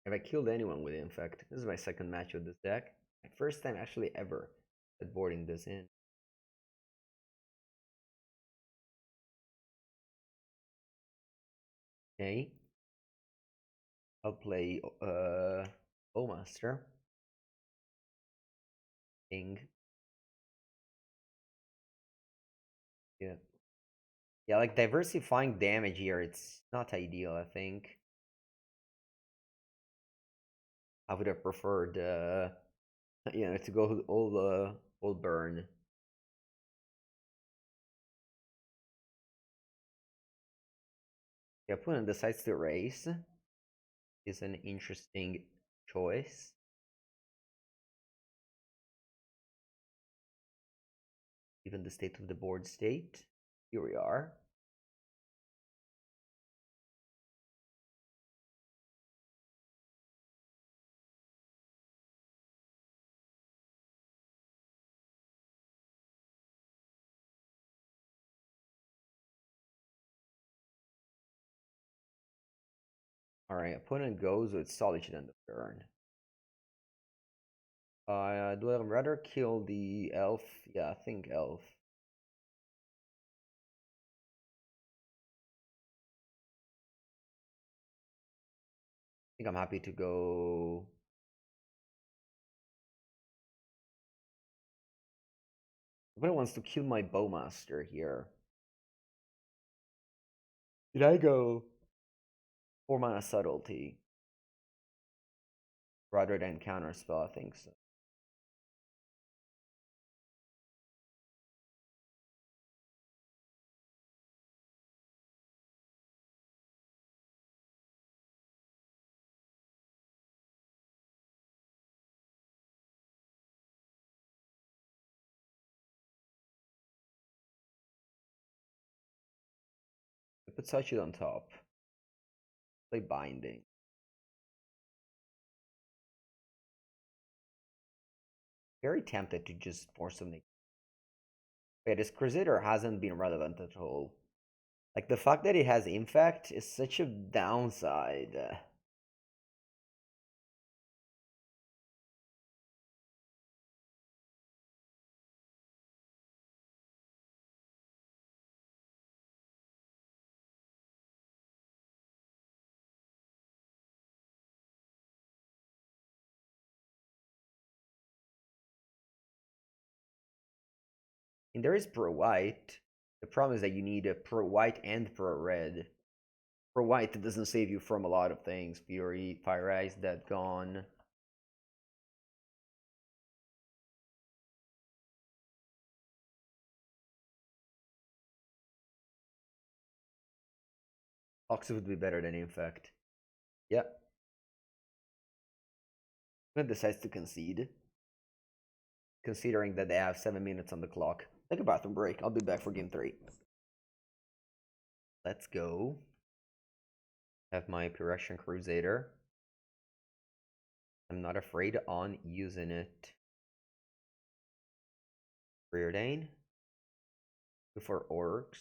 Have I killed anyone with infect? This is my second match with this deck. My first time actually ever at boarding this in. Okay. I'll play Bowmaster. King. Yeah. Yeah, like diversifying damage here, it's not ideal, I think. I would have preferred to go all burn. The opponent decides to raise is an interesting choice. Given the state of the board state. Here we are. Alright, opponent goes with Solitude end of turn. Do I rather kill the elf? Yeah, I think elf. I think I'm happy to go. Opponent wants to kill my Bowmaster here. Did I go 4 mana Subtlety? Rather than Counterspell, I think so. I put Solitude on top. Play Binding. Very tempted to just Force of Negation. Yeah, this Crusader hasn't been relevant at all. Like, the fact that it has Infect is such a downside. And there is Pro White. The problem is that you need a Pro White and Pro Red. Pro White doesn't save you from a lot of things. Fury, Fire Ice, Dead Gone. Toxic would be better than Infect. Yep. But decides to concede. Considering that they have 7 minutes on the clock. Take a bathroom break. I'll be back for game 3. Let's go. Have my Phyrexian Crusader. I'm not afraid on using it. Preordain. For orcs.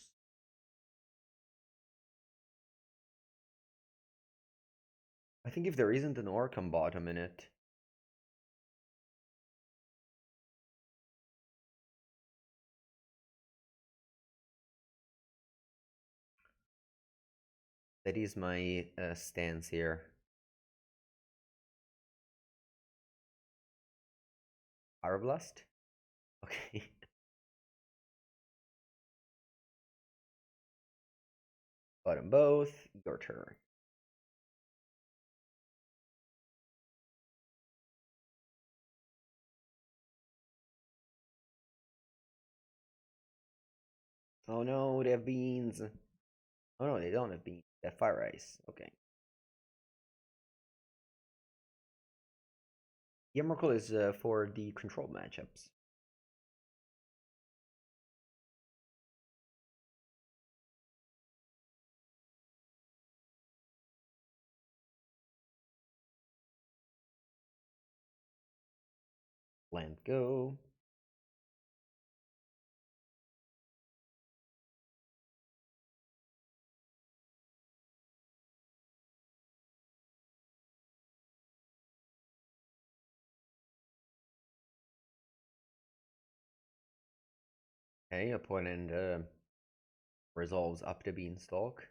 I think if there isn't an orc on bottom in it. That is my stance here. Pyroblast? Okay. Bottom both. Your turn. Oh no, they have beans. Oh no, they don't have beans. They have fire ice. Okay. The Emrakul is for the control matchups. Land go. Okay, opponent resolves up the beanstalk.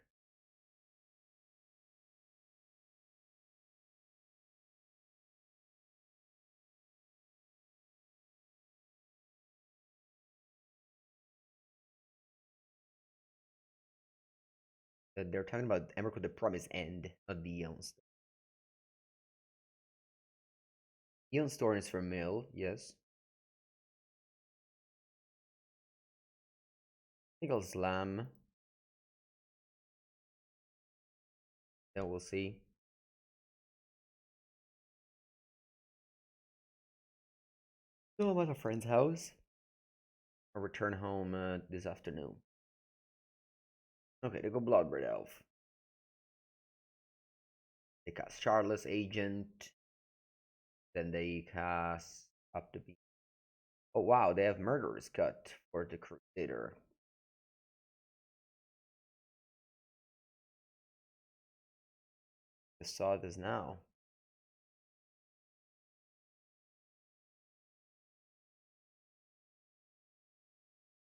They're talking about Emrakul the Promised End, not the Eon Storm. Eon Storm is for mill, yes. I think I'll slam. Then we'll see. So I'm at a friend's house. I'll return home this afternoon. Okay, they go Bloodbraid Elf. They cast Chalice Agent. Then they cast up the beat. Oh wow, they have Murderous Cut for the Crusader. I saw this now.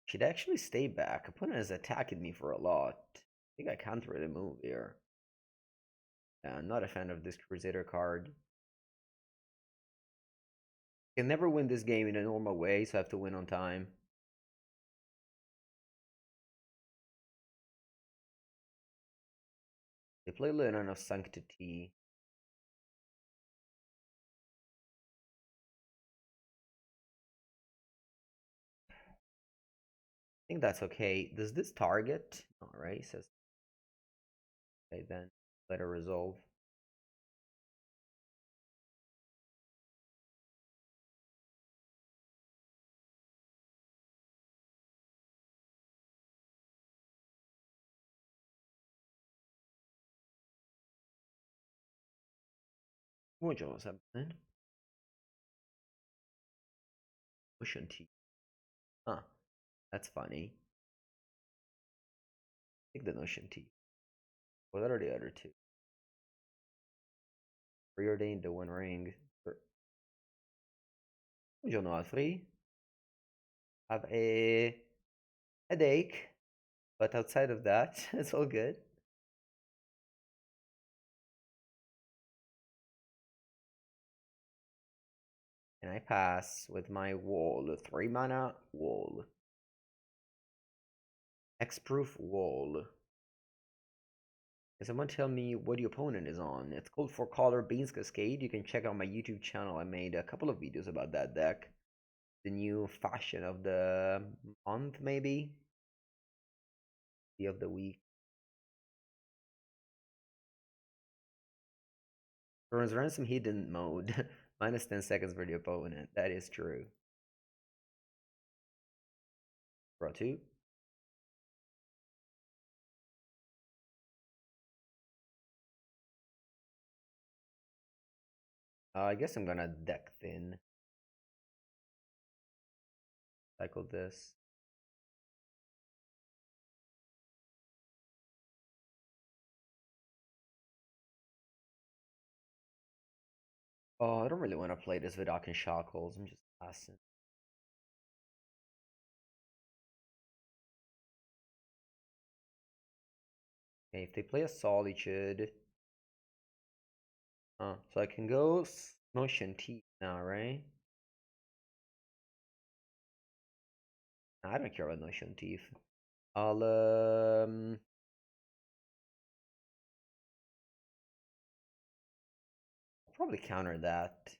Should actually stay back. Opponent is attacking me for a lot. I think I can't really move here. Yeah, I'm not a fan of this Crusader card. Can never win this game in a normal way, so I have to win on time. They play Linen of Sanctity. I think that's okay. Does this target? Alright, says. Okay, then let her resolve. What's happening? Ocean Tea. Huh, that's funny. Take the Ocean Tea. What are the other two? Preordain the One Ring. Buongiorno Alfred. Have a headache, but outside of that, it's all good. And I pass with my wall. 3 mana wall. X-proof wall. Can someone tell me what the opponent is on? It's called 4-color Beans Cascade. You can check out my YouTube channel. I made a couple of videos about that deck. The new fashion of the month, maybe? The of the week. Burns Ransom hidden mode. Minus 10 seconds for the opponent. That is true. Draw 2. I guess I'm gonna deck thin. Cycle this. Oh, I don't really want to play this Vedalken Shackles. I'm just passing. Okay, if they play a Solitude. So I can go Motion T now, right? I don't care about Notion Thief. I'll probably counter that.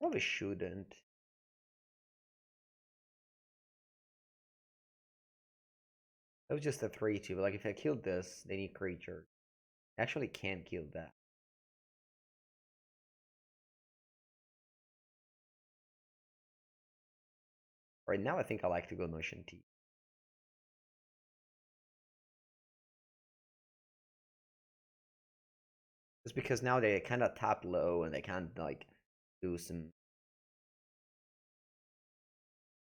Probably shouldn't. That was just a 3-2, but like if I killed this, they need creature. Actually can't kill that. Right now I think I like to go Notion T. Just because now they kinda tap low and they can't like do some.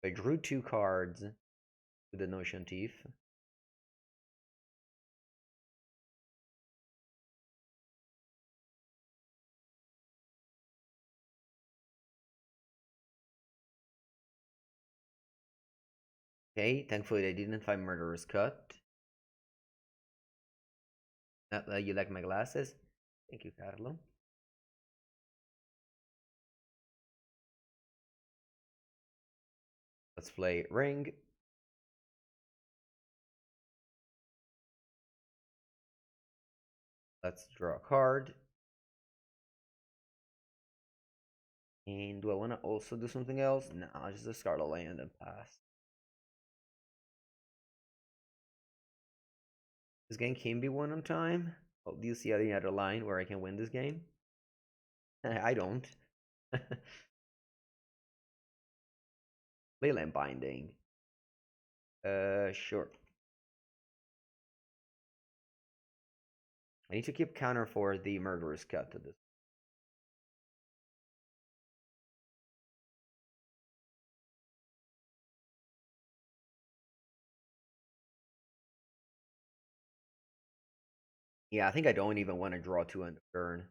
I drew 2 cards with the Notion Thief. Okay, thankfully they didn't find Murderer's Cut. You like my glasses? Thank you, Carlo. Let's play Ring. Let's draw a card. And do I want to also do something else? No, I'll just discard a land and pass. This game can be won on time. Oh, do you see any other line where I can win this game? I don't. Leyland Binding. Sure. I need to keep counter for the Murderer's Cut to this. Yeah, I think I don't even want to draw 2 end of turn.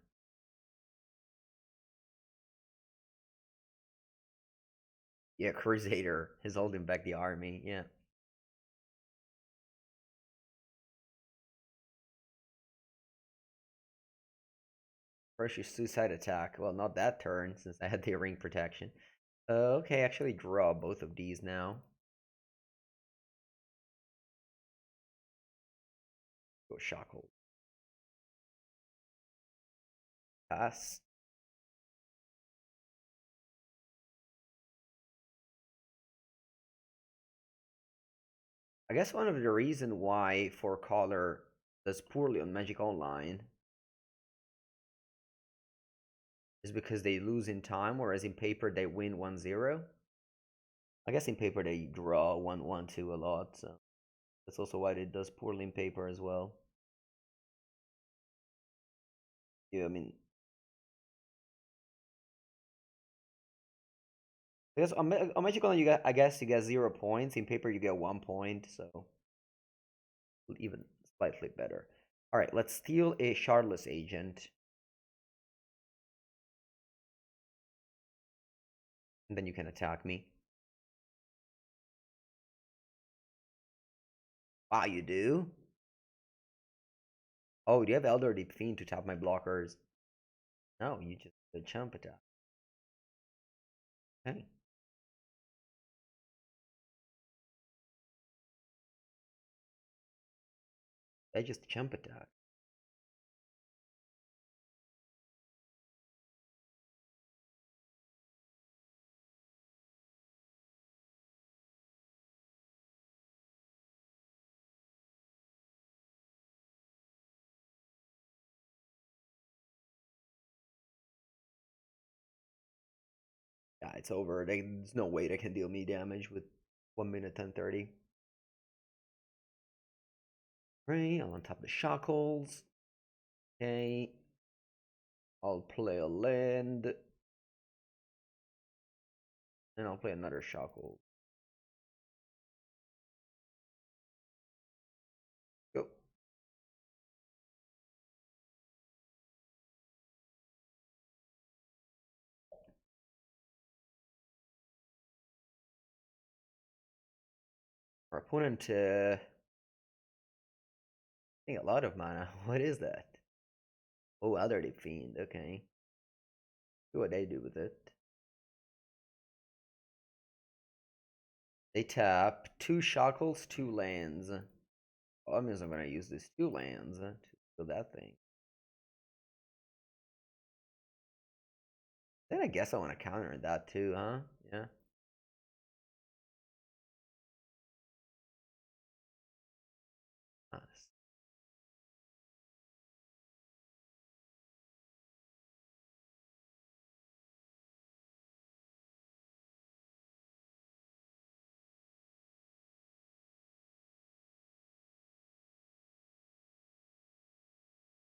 Yeah, Crusader is holding back the army. Yeah. First, your suicide attack. Well, not that turn since I had the ring protection. Okay, actually draw both of these now. Go Shackle. Pass. I guess one of the reason why 4-color does poorly on Magic Online is because they lose in time, whereas in paper they win 1-0. I guess in paper they draw 1-1-2 a lot, so that's also why it does poorly in paper as well. Yeah, I mean, I guess on Magic Online I guess you get 0 points. In paper you get 1 point, so even slightly better. All right, let's steal a Shardless Agent. And then you can attack me. Ah, you do? Oh, do you have Elder Deep Fiend to tap my blockers? No, you just the chump attack. Okay. I just chump attack. Yeah, it's over. There's no way they can deal me damage with 1 minute 10:30. Right, I'll untap the Shackles. Okay. I'll play a land. And I'll play another Shackle. Go. Our opponent, I think a lot of mana. What is that? Oh, Elderly Fiend. Okay. See what they do with it. They tap 2 Shackles, 2 lands. Well, that means I'm going to use these 2 lands to kill that thing. Then I guess I want to counter that too, huh? Yeah. Nice.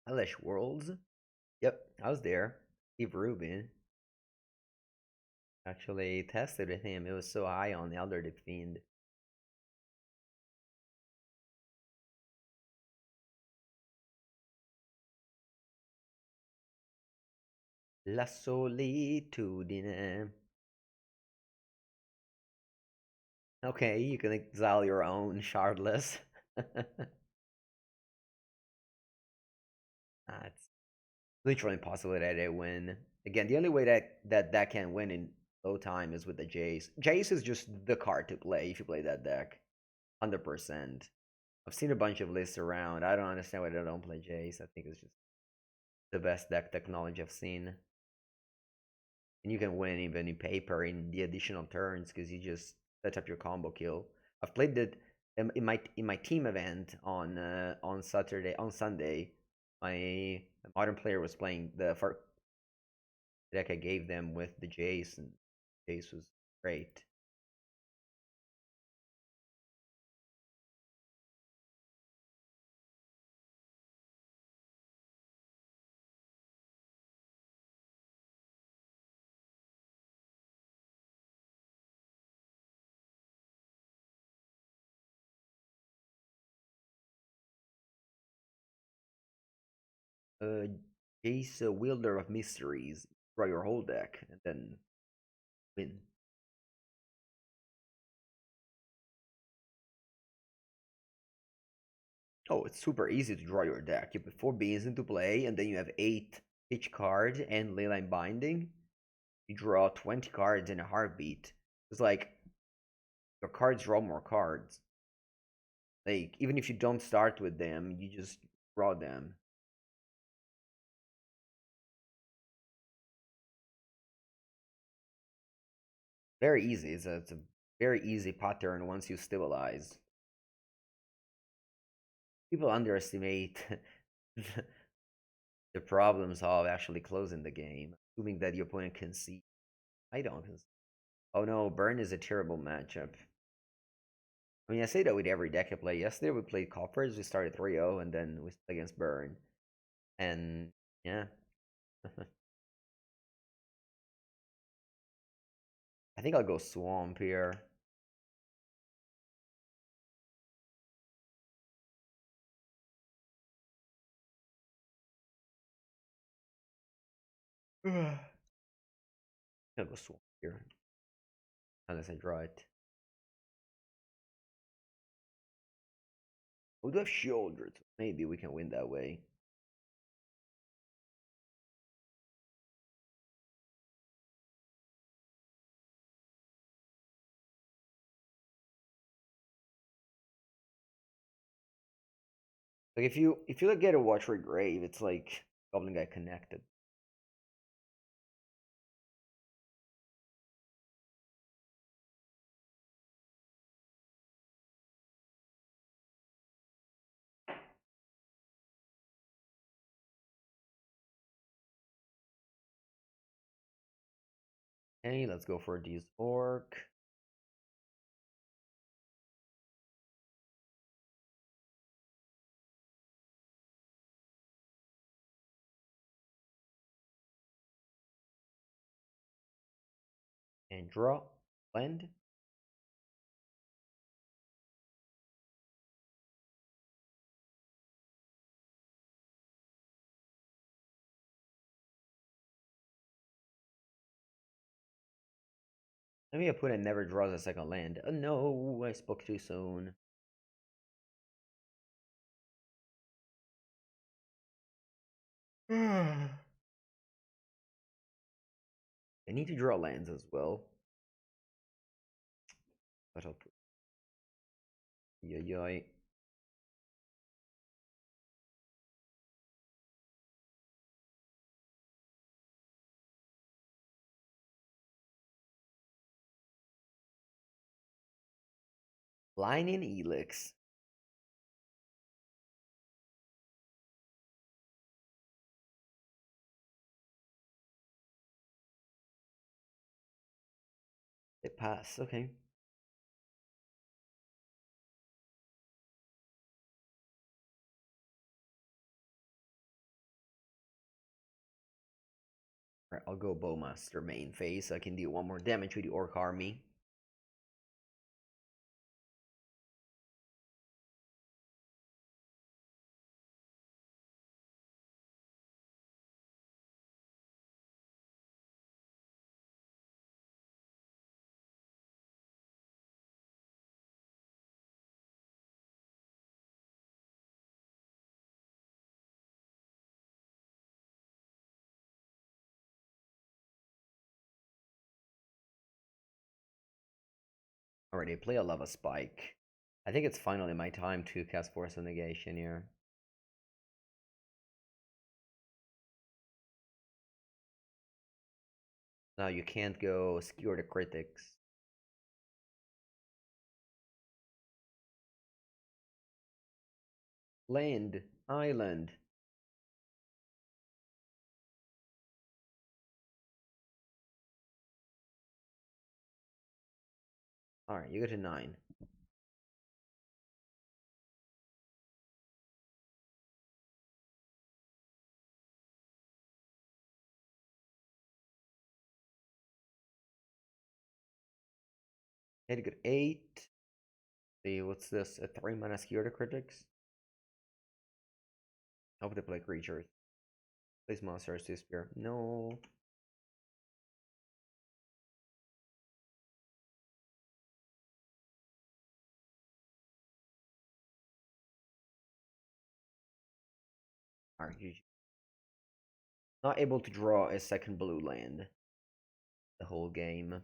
Hellish Worlds? Yep, I was there. Steve Rubin actually tested with him. It was so high on Elder Fiend. La solitudine. Okay, you can exile your own shardless. It's literally impossible that they win. Again, the only way that can win in low time is with the Jace. Jace is just the card to play if you play that deck. 100%. I've seen a bunch of lists around. I don't understand why they don't play Jace. I think it's just the best deck technology I've seen. And you can win even in paper in the additional turns because you just set up your combo kill. I've played it in my team event on Sunday. My modern player was playing the first deck I gave them with the Jace, and Jace was great. Uh, Jace, Wielder of Mysteries. Draw your whole deck and then win. Oh, it's super easy to draw your deck. You put 4 beans into play, and then you have 8 each card and Leyline Binding. You draw 20 cards in a heartbeat. It's like your cards draw more cards. Like, even if you don't start with them, you just draw them. Very easy. It's a very easy pattern once you stabilize. People underestimate the problems of actually closing the game, assuming that your opponent can see. I don't. Oh no, Burn is a terrible matchup. I mean, I say that with every deck I play. Yesterday we played Coppers, we started 3-0, and then we played against Burn. And yeah. I think I'll go Swamp here. I'll go Swamp here. Unless I draw it. We do have Sheoldred, so maybe we can win that way. Like if you get a Watery Grave, it's like Goblin Guy connected. Okay, let's go for these Orc. and draw land. Maybe opponent never draws a second land. Oh no, I spoke too soon. I need to draw lands as well. But I'll put yoy. Lightning Elix. They pass, okay. Alright, I'll go Bowmaster main phase so I can do one more damage with the Orc army. Alright, they play a Lava Spike. I think it's finally my time to cast Force of Negation here. Now you can't go skewer the critics. Land, island. Alright, you go to 9. Hit good 8. See, what's this? A 3 mana skewer the critics? Hope they play creatures. Plays monsters to spear. No. Alright, GG. Not able to draw a second blue land the whole game.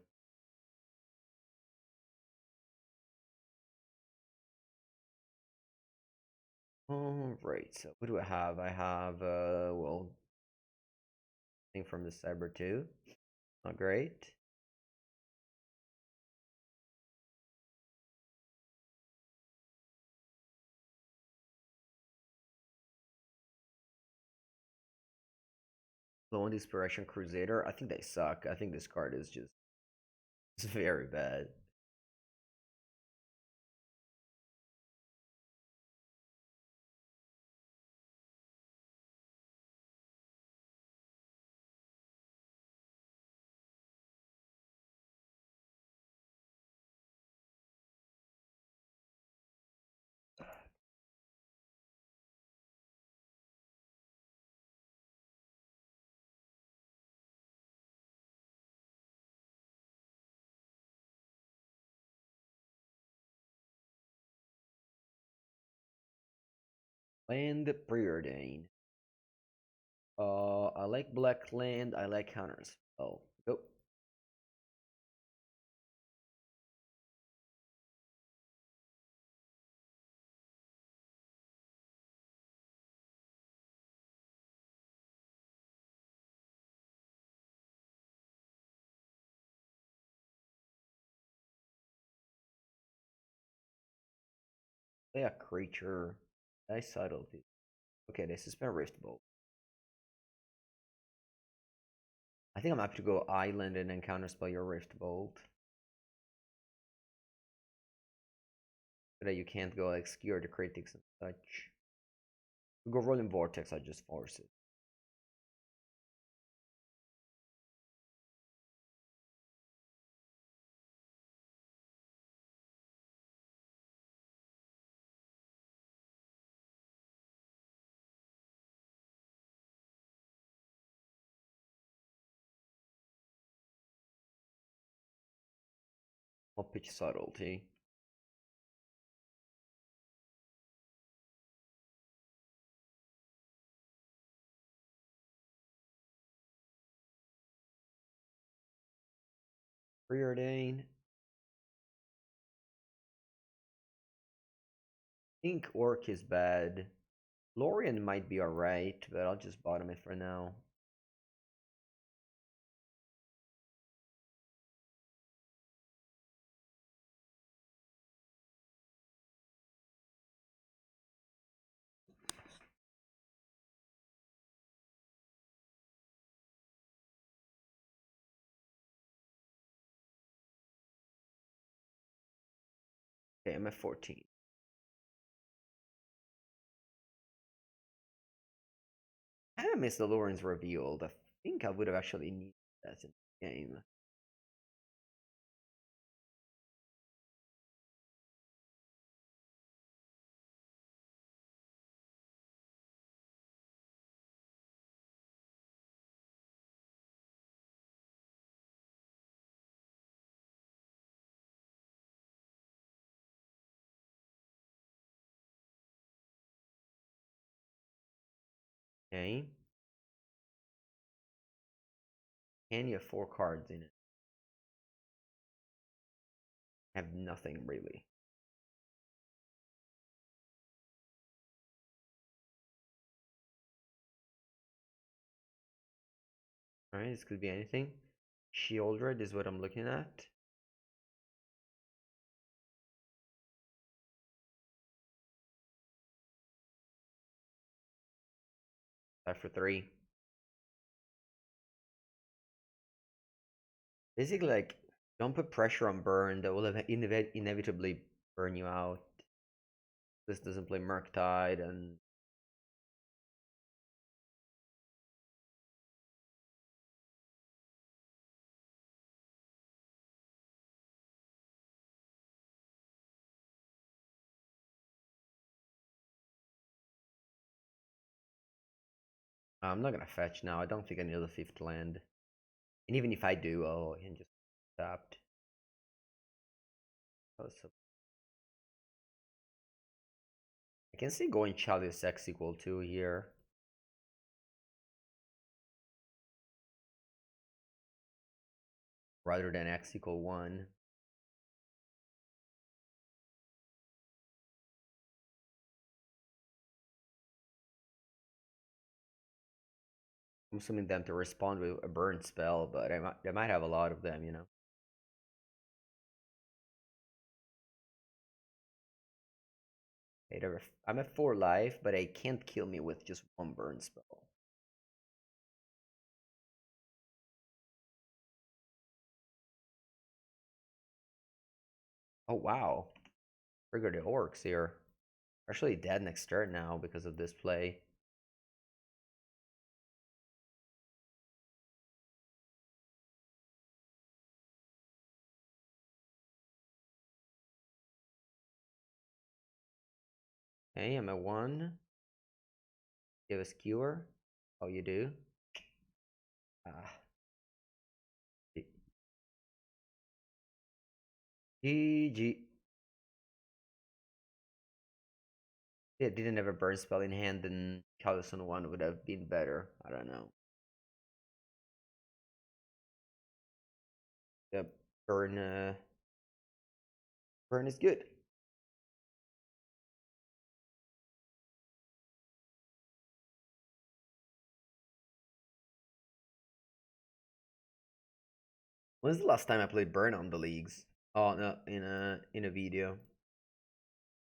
Alright, so what do I have? I have, well, thing from the Cyber 2. Not great. Low on this Phyrexian Crusader. I think they suck. I think this card is just it's very bad. Land Preordain. I like black land. I like counters. Oh, go. Play a creature. Nice subtlety. Okay, they suspend Rift Bolt. I think I'm happy to go island and then counterspell your Rift Bolt. So that you can't go like skewer the critics and such. We go Rolling Vortex, I just force it. I'll pitch Subtlety. Preordain. I think Orc is bad. Lórien might be alright, but I'll just bottom it for now. Okay, I'm at 14. I kind of missed the Lórien Revealed. I think I would have actually needed that in the game. Okay. And you have 4 cards in it. I have nothing really. Alright, this could be anything. Sheoldred is what I'm looking at. Five for 3. Basically, like, don't put pressure on burn. That will inevitably burn you out. This doesn't play Murktide, and I'm not gonna fetch now. I don't think I need the 5th land. And even if I do, I can just tapped. I can see going Chalice X equal 2 here. Rather than X equal 1. I'm assuming them to respond with a burn spell, but they might have a lot of them, you know. I'm at 4 life, but they can't kill me with just 1 burn spell. Oh wow. Trigger the orcs here. Actually dead next turn now because of this play. Okay, I'm at 1. You have a skewer? Oh, you do? Ah. GG. Yeah, didn't have a burn spell in hand, then Chalice on 1 would have been better. I don't know. The burn is good. When's the last time I played burn on the leagues? Oh no, in a video.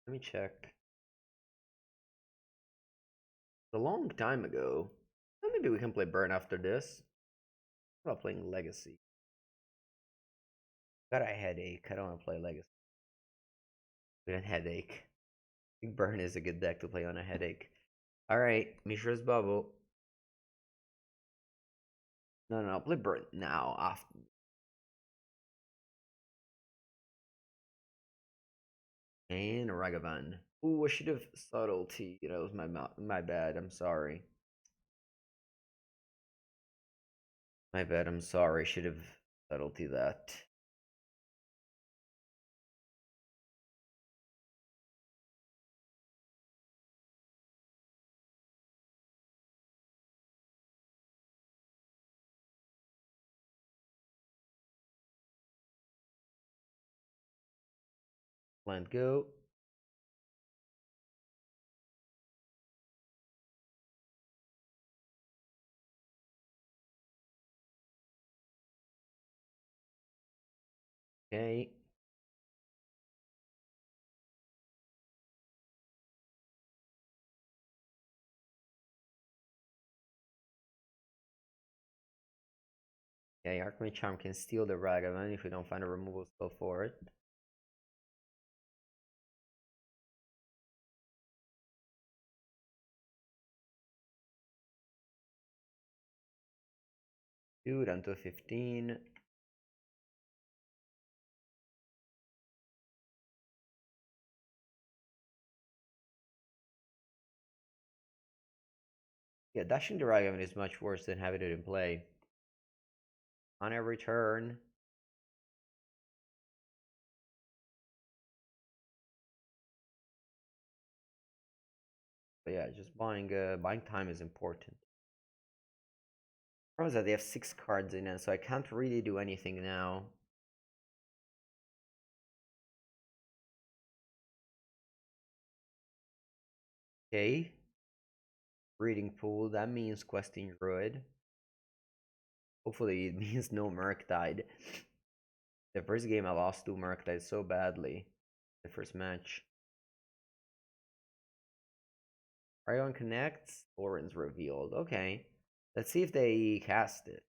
Let me check. A long time ago. Well, maybe we can play burn after this. How about playing legacy? Got a headache. I don't want to play legacy. With a headache. I think burn is a good deck to play on a headache. Alright, Mishra's bubble. No, I'll play burn now after. And Ragavan. Ooh, I should have subtlety. That was my bad. I'm sorry. My bad. I'm sorry. Should have subtlety that. Land go. Okay. Okay, Archmage Charm can steal the Ragavan if we don't find a removal spell for it. Two down to 15. Yeah, dashing the Ragavan is much worse than having it in play. On every turn. But yeah, just buying time is important. Problem is that they have 6 cards in it, so I can't really do anything now. Okay. Breeding Pool, that means Questing Druid. Hopefully it means no Murktide. The first game I lost to Murktide so badly. The first match. Ryon connects, Lórien Revealed. Okay. Let's see if they cast it.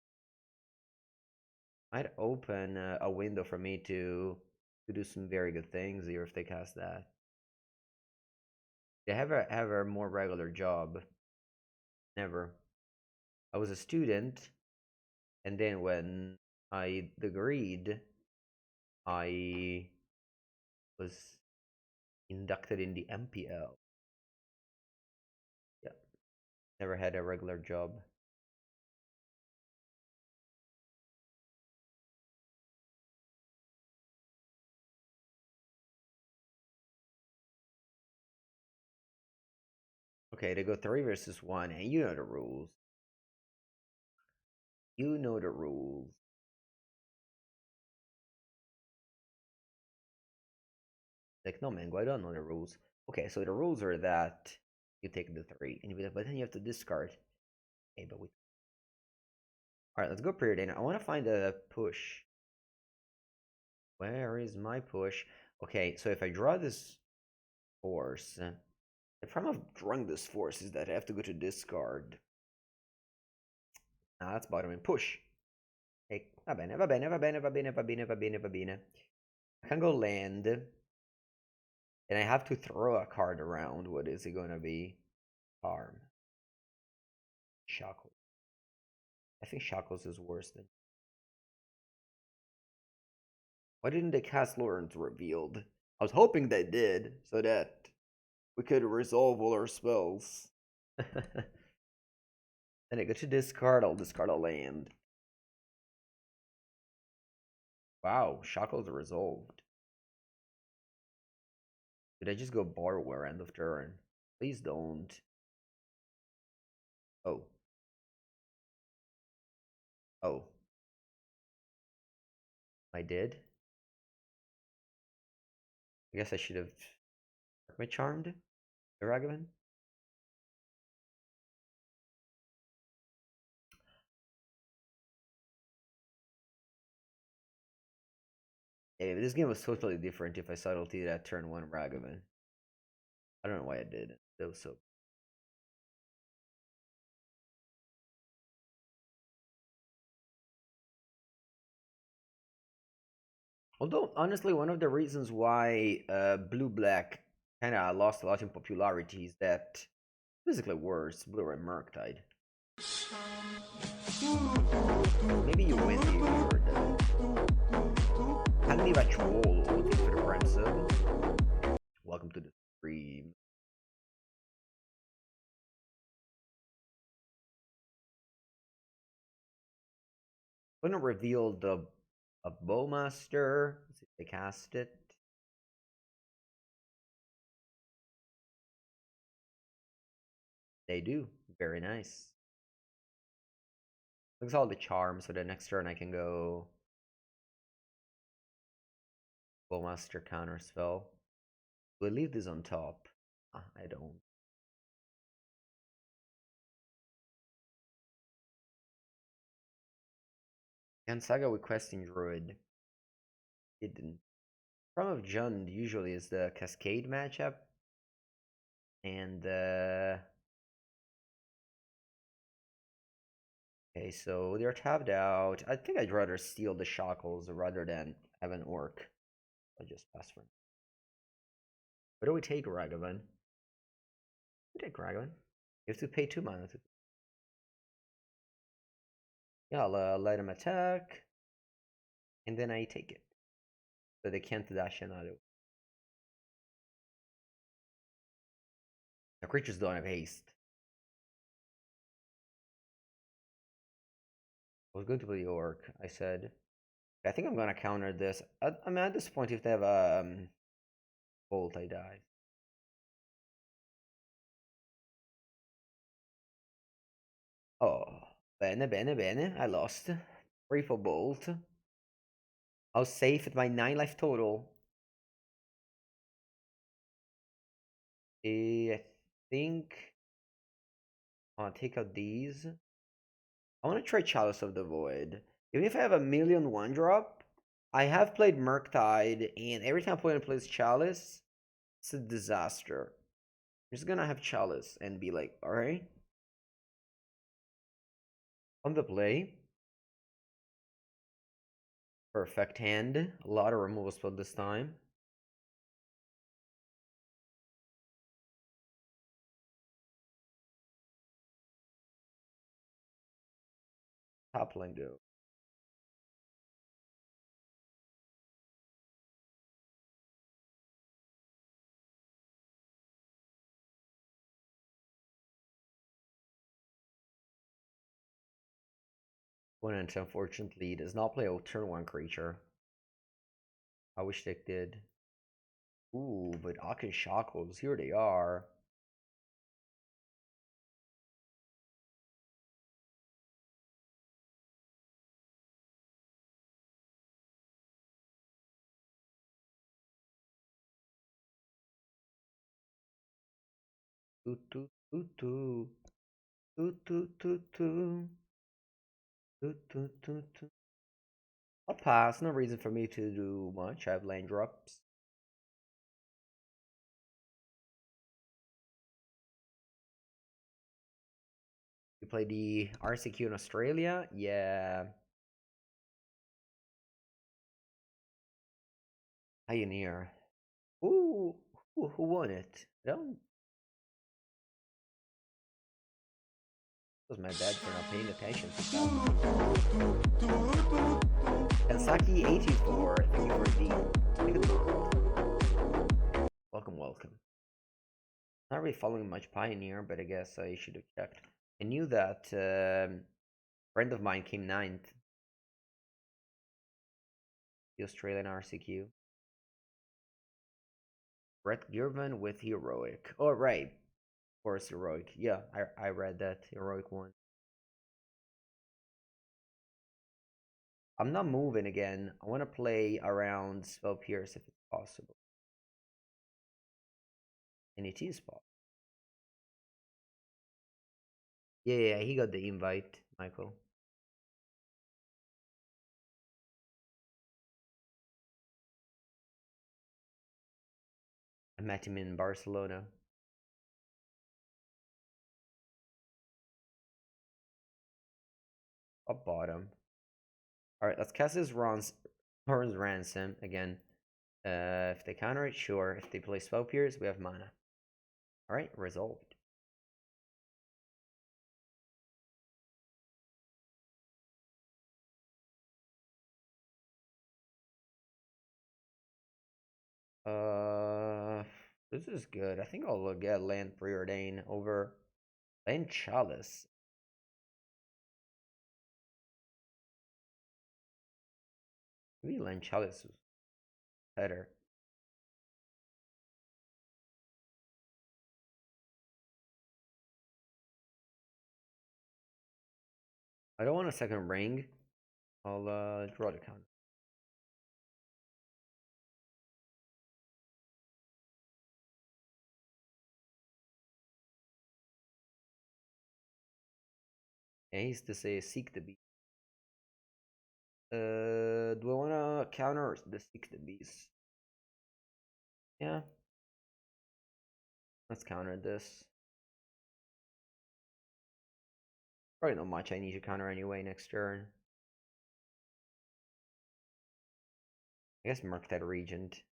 Might open a window for me to do some very good things here if they cast that. They have a more regular job. Never. I was a student, and then when I agreed, I was inducted in the MPL. Yeah, never had a regular job. Okay, they go 3 versus 1, and you know the rules. You know the rules. Like, no, Mango, I don't know the rules. Okay, so the rules are that you take the 3, and but then you have to discard. Okay, but we. Alright, let's go Preordain. I want to find a push. Where is my push? Okay, so if I draw this force, the problem of drawing this force is that I have to go to discard. Ah, that's bottoming. Push. Okay, va bene, va bene, va bene, va bene, va bene, va bene, va bene. I can go land. And I have to throw a card around. What is it going to be? Charm. Shackles. I think Shackles is worse than. Why didn't they cast Lórien Revealed? I was hoping they did, so that we could resolve all our spells. Then I go to discard, I'll discard a land. Wow, Shackles resolved. Did I just go Borrower end of turn? Please don't. Oh. Oh. I did? I guess I should have Archmage Charmed the Ragavan. Yeah, this game was totally different if I Subtlety that turn 1 Ragavan. I don't know why I did. That was so. Although, honestly, one of the reasons why Blue Black kind of lost a lot in popularity is that physically worse Blue and Murktide. Maybe you win the award. Hand me that troll, looking for the Ransom. Welcome to the stream. I'm gonna reveal the a Bowmaster. Let's see if they cast it. They do. Very nice. Looks all the charms, so the next turn I can go Bowmaster Counterspell. We'll leave this on top. I don't. And Saga with Questing Druid. It didn't. Problem of Jund usually is the Cascade matchup. And okay, so they're tapped out. I think I'd rather steal the Shackles rather than have an Orc. I'll just pass for. What do we take, Ragavan? We take Ragavan. You have to pay 2 mana. Yeah, I'll let him attack. And then I take it. So they can't dash another. The creatures don't have haste. I was going to play the Orc, I said. I think I'm gonna counter this. I mean, at this point, if they have a Bolt, I die. Oh, bene, bene, bene. I lost. 3 for Bolt. I was safe at my 9 life total. I think I'll take out these. I want to try Chalice of the Void. Even if I have a million 1-drop, I have played Murktide, and every time opponent plays Chalice, it's a disaster. I'm just gonna have Chalice and be like, alright. On the play. Perfect hand. A lot of removal spell this time. Top lane go. Opponent, unfortunately, does not play a turn 1 creature. I wish they did. Ooh, but Vedalken Shackles, here they are. Toot toot toot toot. Toot toot toot toot. Toot toot toot toot. I'll pass. No reason for me to do much. I have land drops. You play the RCQ in Australia? Yeah. Pioneer. Ooh, who won it? I don't. It was my bad for not paying attention to stuff. Kansaki84, thank you for the. Welcome, welcome. Not really following much Pioneer, but I guess I should have checked. I knew that friend of mine came 9th. The Australian RCQ. Brett Girvan with Heroic. Oh, right. Of course, Heroic. Yeah, I read that. Heroic one. I'm not moving again. I want to play around Spell Pierce if it's possible. And it is possible. Yeah, he got the invite, Michael. I met him in Barcelona. Up bottom. Alright, let's cast this Thorin's Ransom again. If they counter it, sure. If they play Spell Pierce, we have mana. Alright, resolved. This is good. I think I'll get land Preordain over land Chalice. Maybe land Chalice is better. I don't want a second ring. I'll draw the counter. He's to say seek the beast. Do I wanna counter the seek the beast? Yeah. Let's counter this. Probably not much I need to counter anyway next turn. I guess Murktide Regent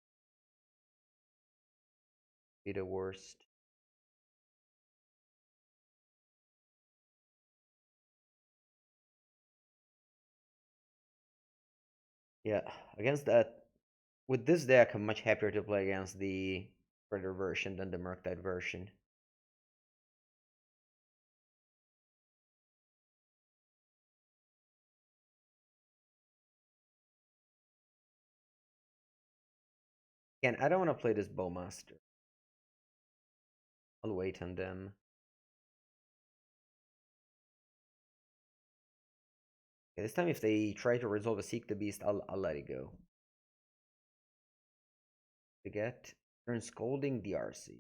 be the worst. Yeah, against that, with this deck, I'm much happier to play against the Predator version than the Murktide version. Again, I don't want to play this Bowmaster. I'll wait on them. Okay, this time, if they try to resolve a Seek the Beast, I'll let it go. To get Stern Scolding DRC.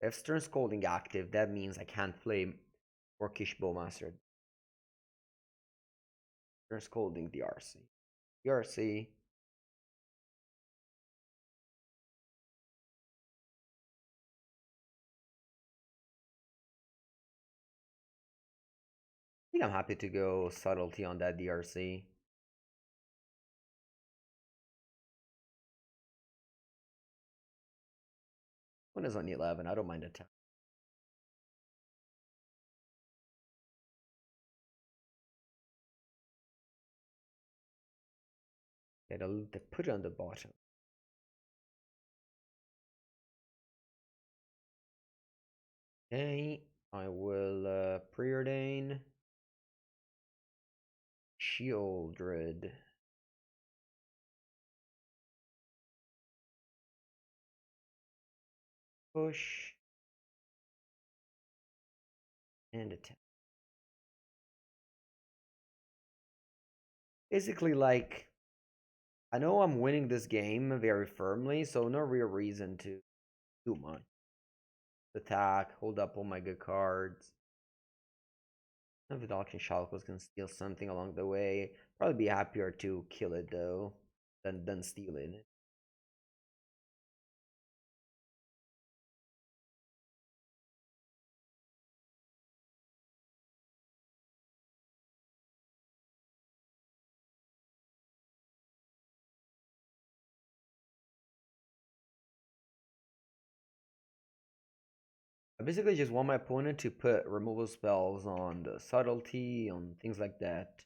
If Stern Scolding active, that means I can't play Orcish Bowmaster. Stern Scolding DRC. DRC. I think I'm happy to go Subtlety on that DRC. One is on 11, I don't mind attack. Okay, they put it on the bottom. Okay, I will Preordain Sheoldred. Push and attack. Basically, like, I know I'm winning this game very firmly, so no real reason to do much. Attack, hold up all my good cards. Vedalken Shackles can steal something along the way. Probably be happier to kill it though than steal it. I basically just want my opponent to put removal spells on the subtlety, on things like that.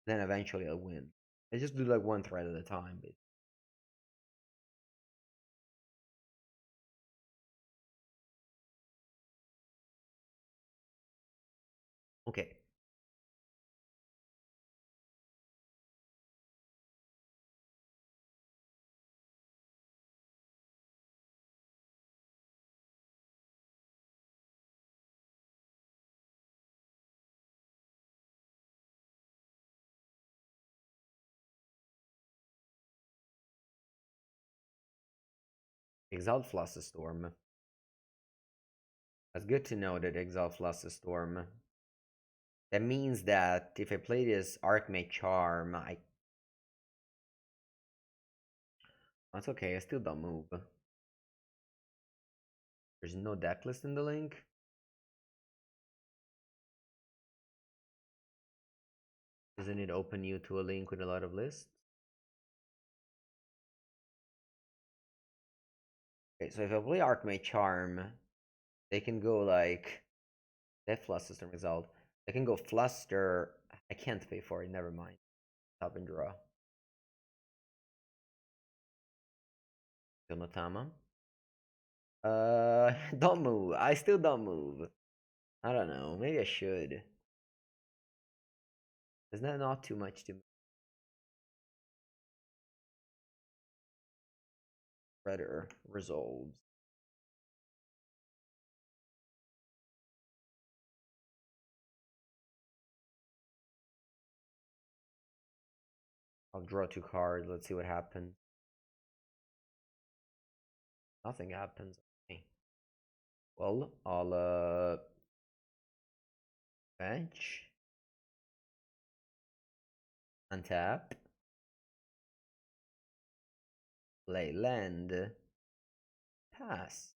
Then eventually I'll win. I just do like one thread at a time. But... Okay. Exiled Fluster Storm. That's good to know that Exiled Fluster Storm. That means that if I play this Archmage Charm, That's okay, I still don't move. There's no deck list in the link. Doesn't it open you to a link with a lot of lists? Okay, so if I play Archmage Charm, they can go like that Fluster Storm result. They can go Fluster. I can't pay for it, never mind. Top and draw. Notama. Don't move. I still don't move. I don't know. Maybe I should. Isn't that not too much to Predator resolves? I'll draw 2 cards. Let's see what happens. Nothing happens. Okay. Well, I'll Fetch. Untap. Play land. Pass.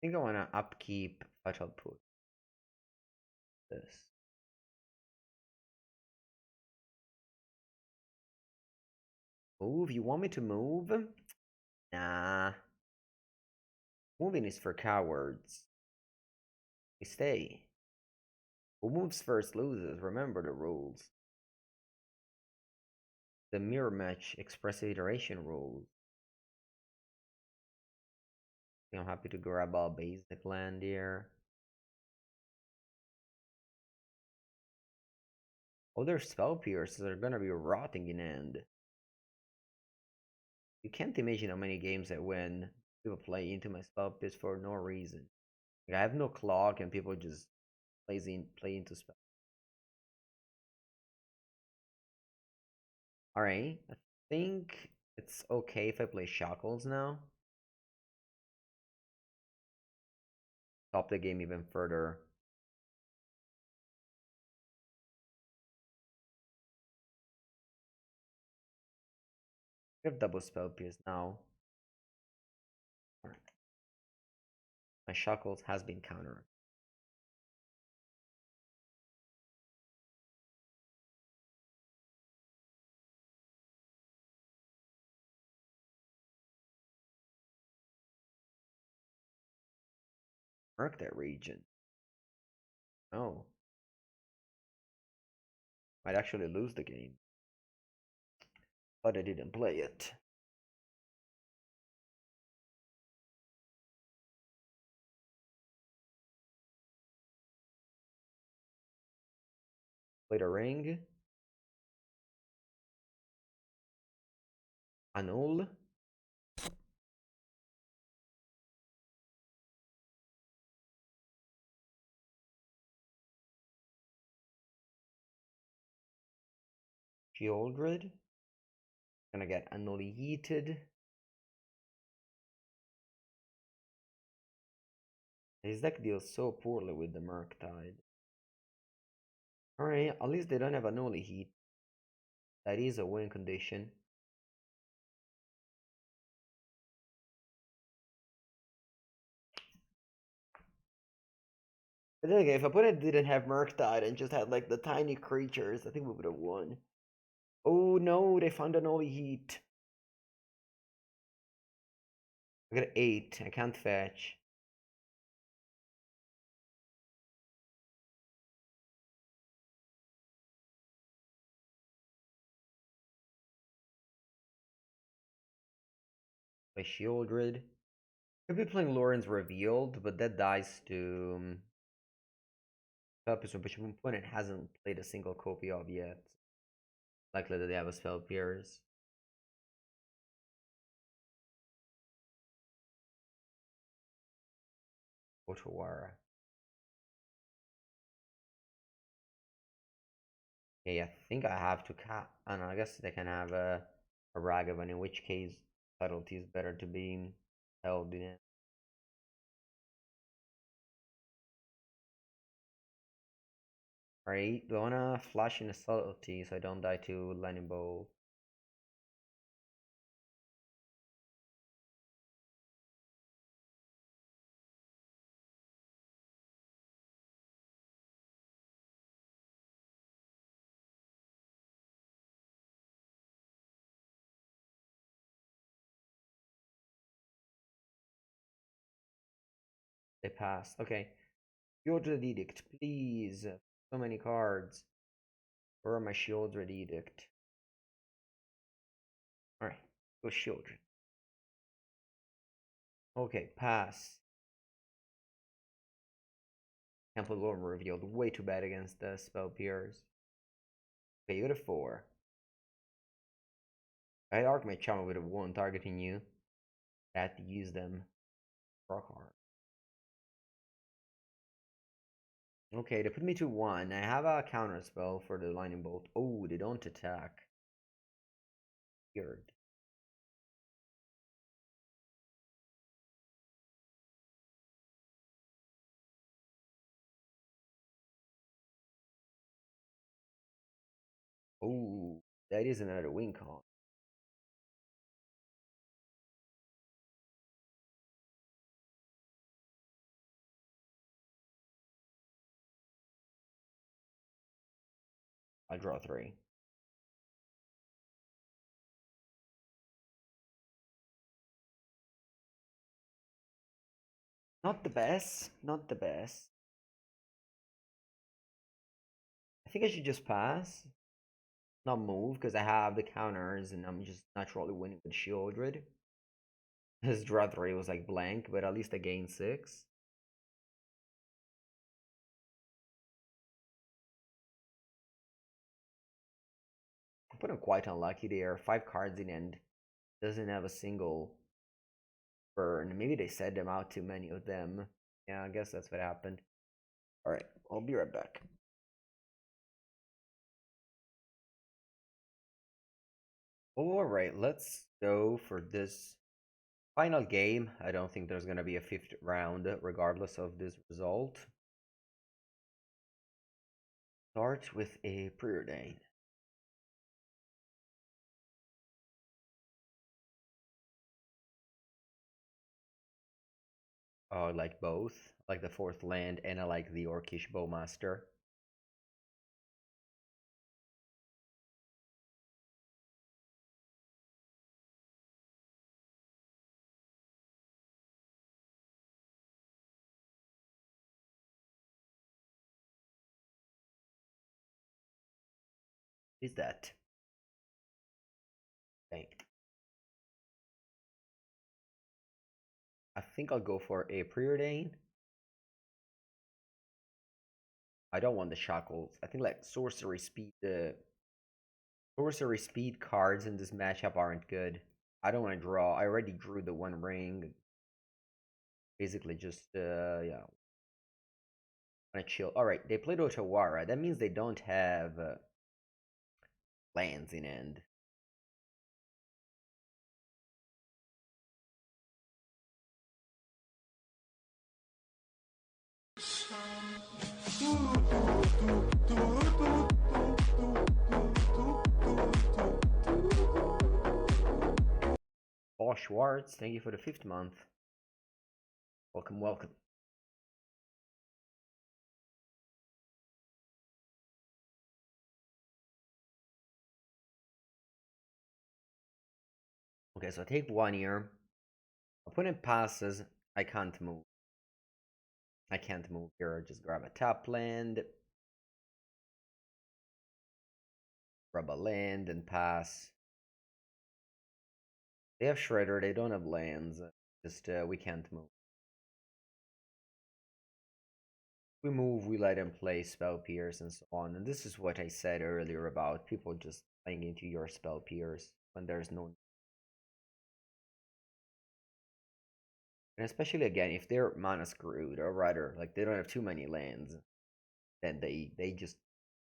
I think I want to upkeep Fatal Push. This. Move? You want me to move? Nah. Moving is for cowards. We stay. Who moves first loses. Remember the rules. The mirror match expressive iteration rules. I'm happy to grab a basic land here. Oh, their spell pierces are gonna be rotting in end. You can't imagine how many games I win. People play into my spell pierce for no reason. Like, I have no clock and people just play into spell. Alright, I think it's okay if I play Shackles now. Top the game even further. I have double spell pierce now. My Shackles has been countered. Murktide region. Oh. Might actually lose the game. But I didn't play it. Played a ring. Annul. Sheoldred. Gonna get annihilated. His deck deals so poorly with the Murktide. Alright, at least they don't have Annihilate. That is a win condition. But then again, if opponent didn't have Murktide and just had like the tiny creatures, I think we would have won. Oh no, they found Annihilate. I got 8, I can't fetch. By Sheoldred. Could be playing Lórien Revealed, but that dies to Purpose, which opponent hasn't played a single copy of yet. Likely that they have a spell pierce. Otawara. Okay, I think I have to cat. I don't know, I guess they can have a Ragavan, in which case Subtlety is better to be held in it. Alright, do I wanna flash in a Subtlety so I don't die to Lightning Bolt? They passed. Okay. Sheoldred Edict, please. So many cards. Where are my Sheoldred Edict? Alright, go Sheoldred. Okay, pass. Can't play Lórien Revealed. Way too bad against the spell pierce. Okay, you got a 4. I had Archmage Charm with a 1 targeting you. I had to use them. Rock hard. Okay, they put me to 1. I have a counterspell for the Lightning Bolt. Oh, they don't attack. Weird. Oh, that is another win con. I draw 3. Not the best. Not the best. I think I should just pass. Not move, because I have the counters and I'm just naturally winning with Sheoldred. His draw 3 was like blank, but at least I gained 6. I put him quite unlucky there. 5 cards in end. Doesn't have a single burn. Maybe they said them out too many of them. Yeah, I guess that's what happened. Alright, I'll be right back. Alright, let's go for this final game. I don't think there's gonna be a 5th round, regardless of this result. Start with a Preordain. Oh, I like both. I like the 4th land, and I like the Orcish Bowmaster. Is that? Okay. I think I'll go for a Preordain. I don't want the Shackles. I think like sorcery speed, the sorcery speed cards in this matchup aren't good. I don't want to draw. I already drew the 1 ring. Basically, just yeah, want to chill. All right, they played Otawara. That means they don't have lands in end. Paul Schwartz, thank you for the 5th month. Welcome, welcome. Okay, so I take 1 here. Opponent passes. I can't move. I can't move here. Just grab a tap land. Grab a land and pass. They have Shredder. They don't have lands. Just we can't move. We move, we let them play Spell Pierce and so on. And this is what I said earlier about people just playing into your Spell Pierce when there's no. And especially again, if they're mana screwed, or rather, like they don't have too many lands, then they just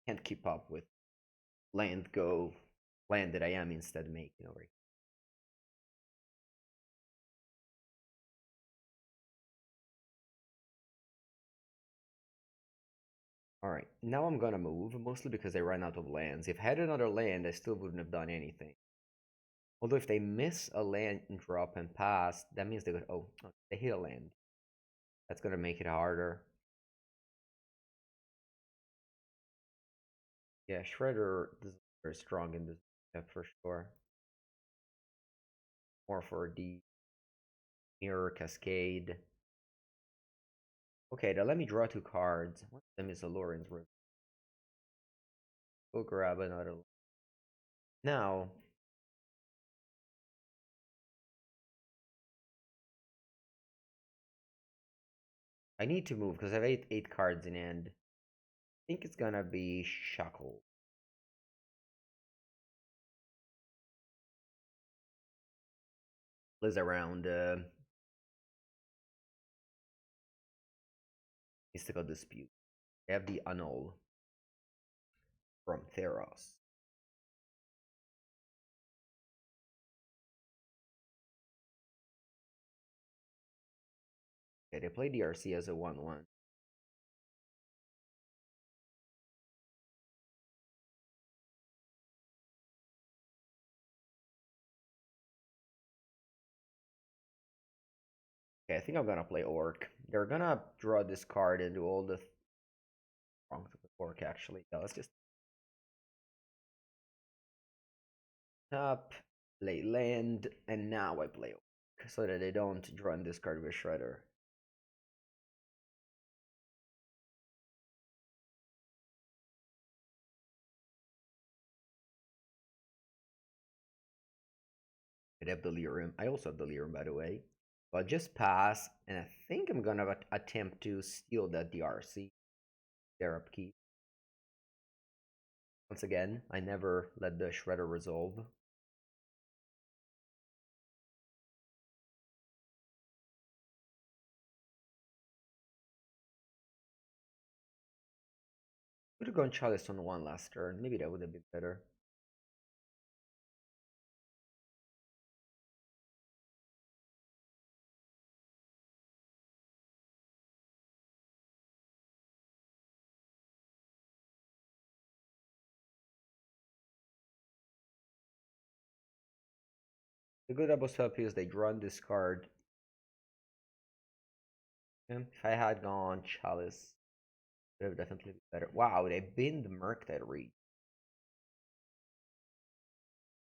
can't keep up with land that I am instead making over here. Alright, now I'm gonna move, mostly because I ran out of lands. If I had another land, I still wouldn't have done anything. Although if they miss a land drop and pass, that means they go, oh, they hit a land. That's gonna make it harder. Yeah, Shredder is very strong in this step for sure. More for the Mirror Cascade. Okay, now let me draw 2 cards. One of them is a Lórien Revealed. Go grab another. Now, I need to move because I have 8 cards in hand. I think it's gonna be Shackle. Liz around Mystical Dispute. I have the Annul from Theros. Okay, they play DRC as a 1/1. Okay, I think I'm gonna play Orc. They're gonna draw this card and do all the wrongs of the Orc, actually. Yeah, let's just tap, play land, and now I play Orc, so that they don't draw and discard with Shredder. I have Delirium. I also have Delirium, by the way. But just pass, and I think I'm gonna attempt to steal that DRC, their upkeep. Once again, I never let the Shredder resolve. Could have gone Chalice on one last turn. Maybe that would have been better. The good about Spell is they draw this card. If I had gone Chalice, it would have definitely been better. Wow, they binned Murktide Reach.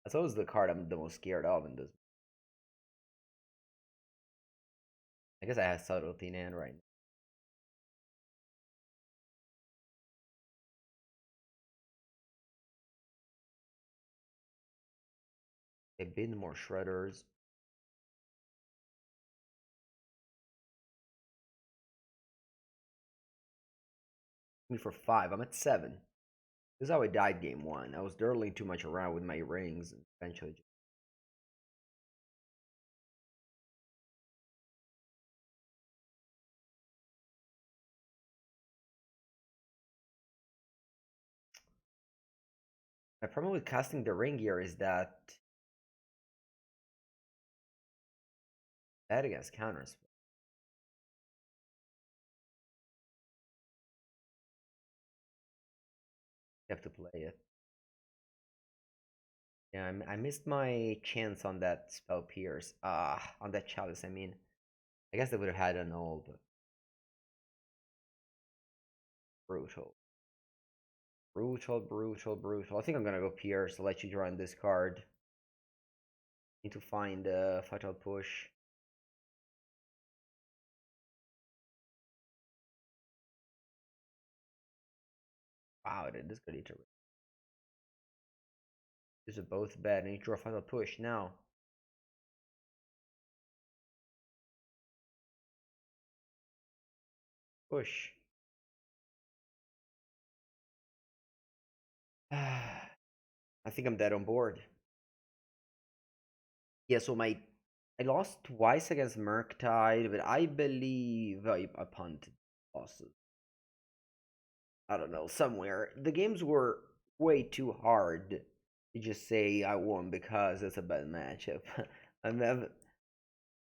That's always the card I'm the most scared of in this. I guess I have Subtlety in hand right now. They binned more Shredders. Me for 5. I'm at 7. This is how I died game 1. I was dirtling too much around with my rings and eventually just... My problem with casting the ring here is that bad against Counterspell. You have to play it. Yeah, I missed my chance on that spell pierce. On that chalice, I mean. I guess they would have had an old, but brutal. Brutal, brutal, brutal. I think I'm gonna go pierce to let you draw on this card. Need to find a fatal push. Wow, this could eat. These are both bad. I need to draw a fatal push now. Push. I think I'm dead on board. Yeah, so I lost twice against Murktide, but I believe I punted losses. I don't know, somewhere. The games were way too hard to just say I won because it's a bad matchup. I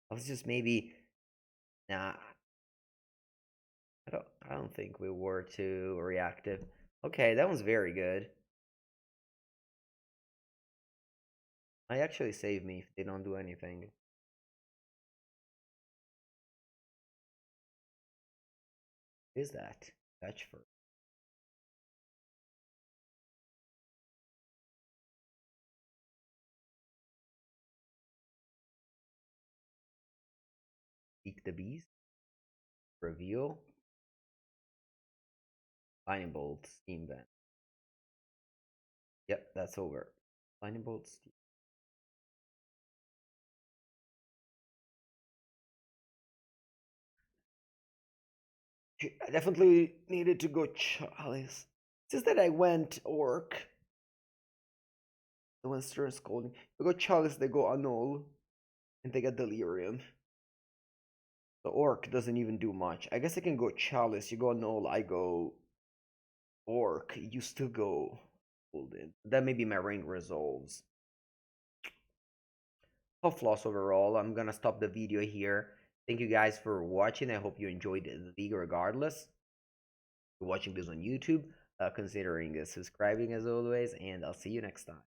was just maybe nah. I don't think we were too reactive. Okay, that one's very good. I actually save me if they don't do anything. What is that? Fetch for Seek the Beast. Reveal. Lightning Bolt, Steam Vent. Yep, that's over. Lightning Bolt, Steam. I definitely needed to go Chalice. It's just that I went Orc. I went Stern Scolding. I go Chalice, they go Annul. And they get Delirium. The Orc doesn't even do much. I guess I can go Chalice, you go Annul, I go Orc, you still go Golden. That maybe my ring resolves. Tough loss overall. I'm gonna stop the video here. Thank you guys for watching. I hope you enjoyed the league regardless. You're watching this on YouTube, considering subscribing as always, and I'll see you next time.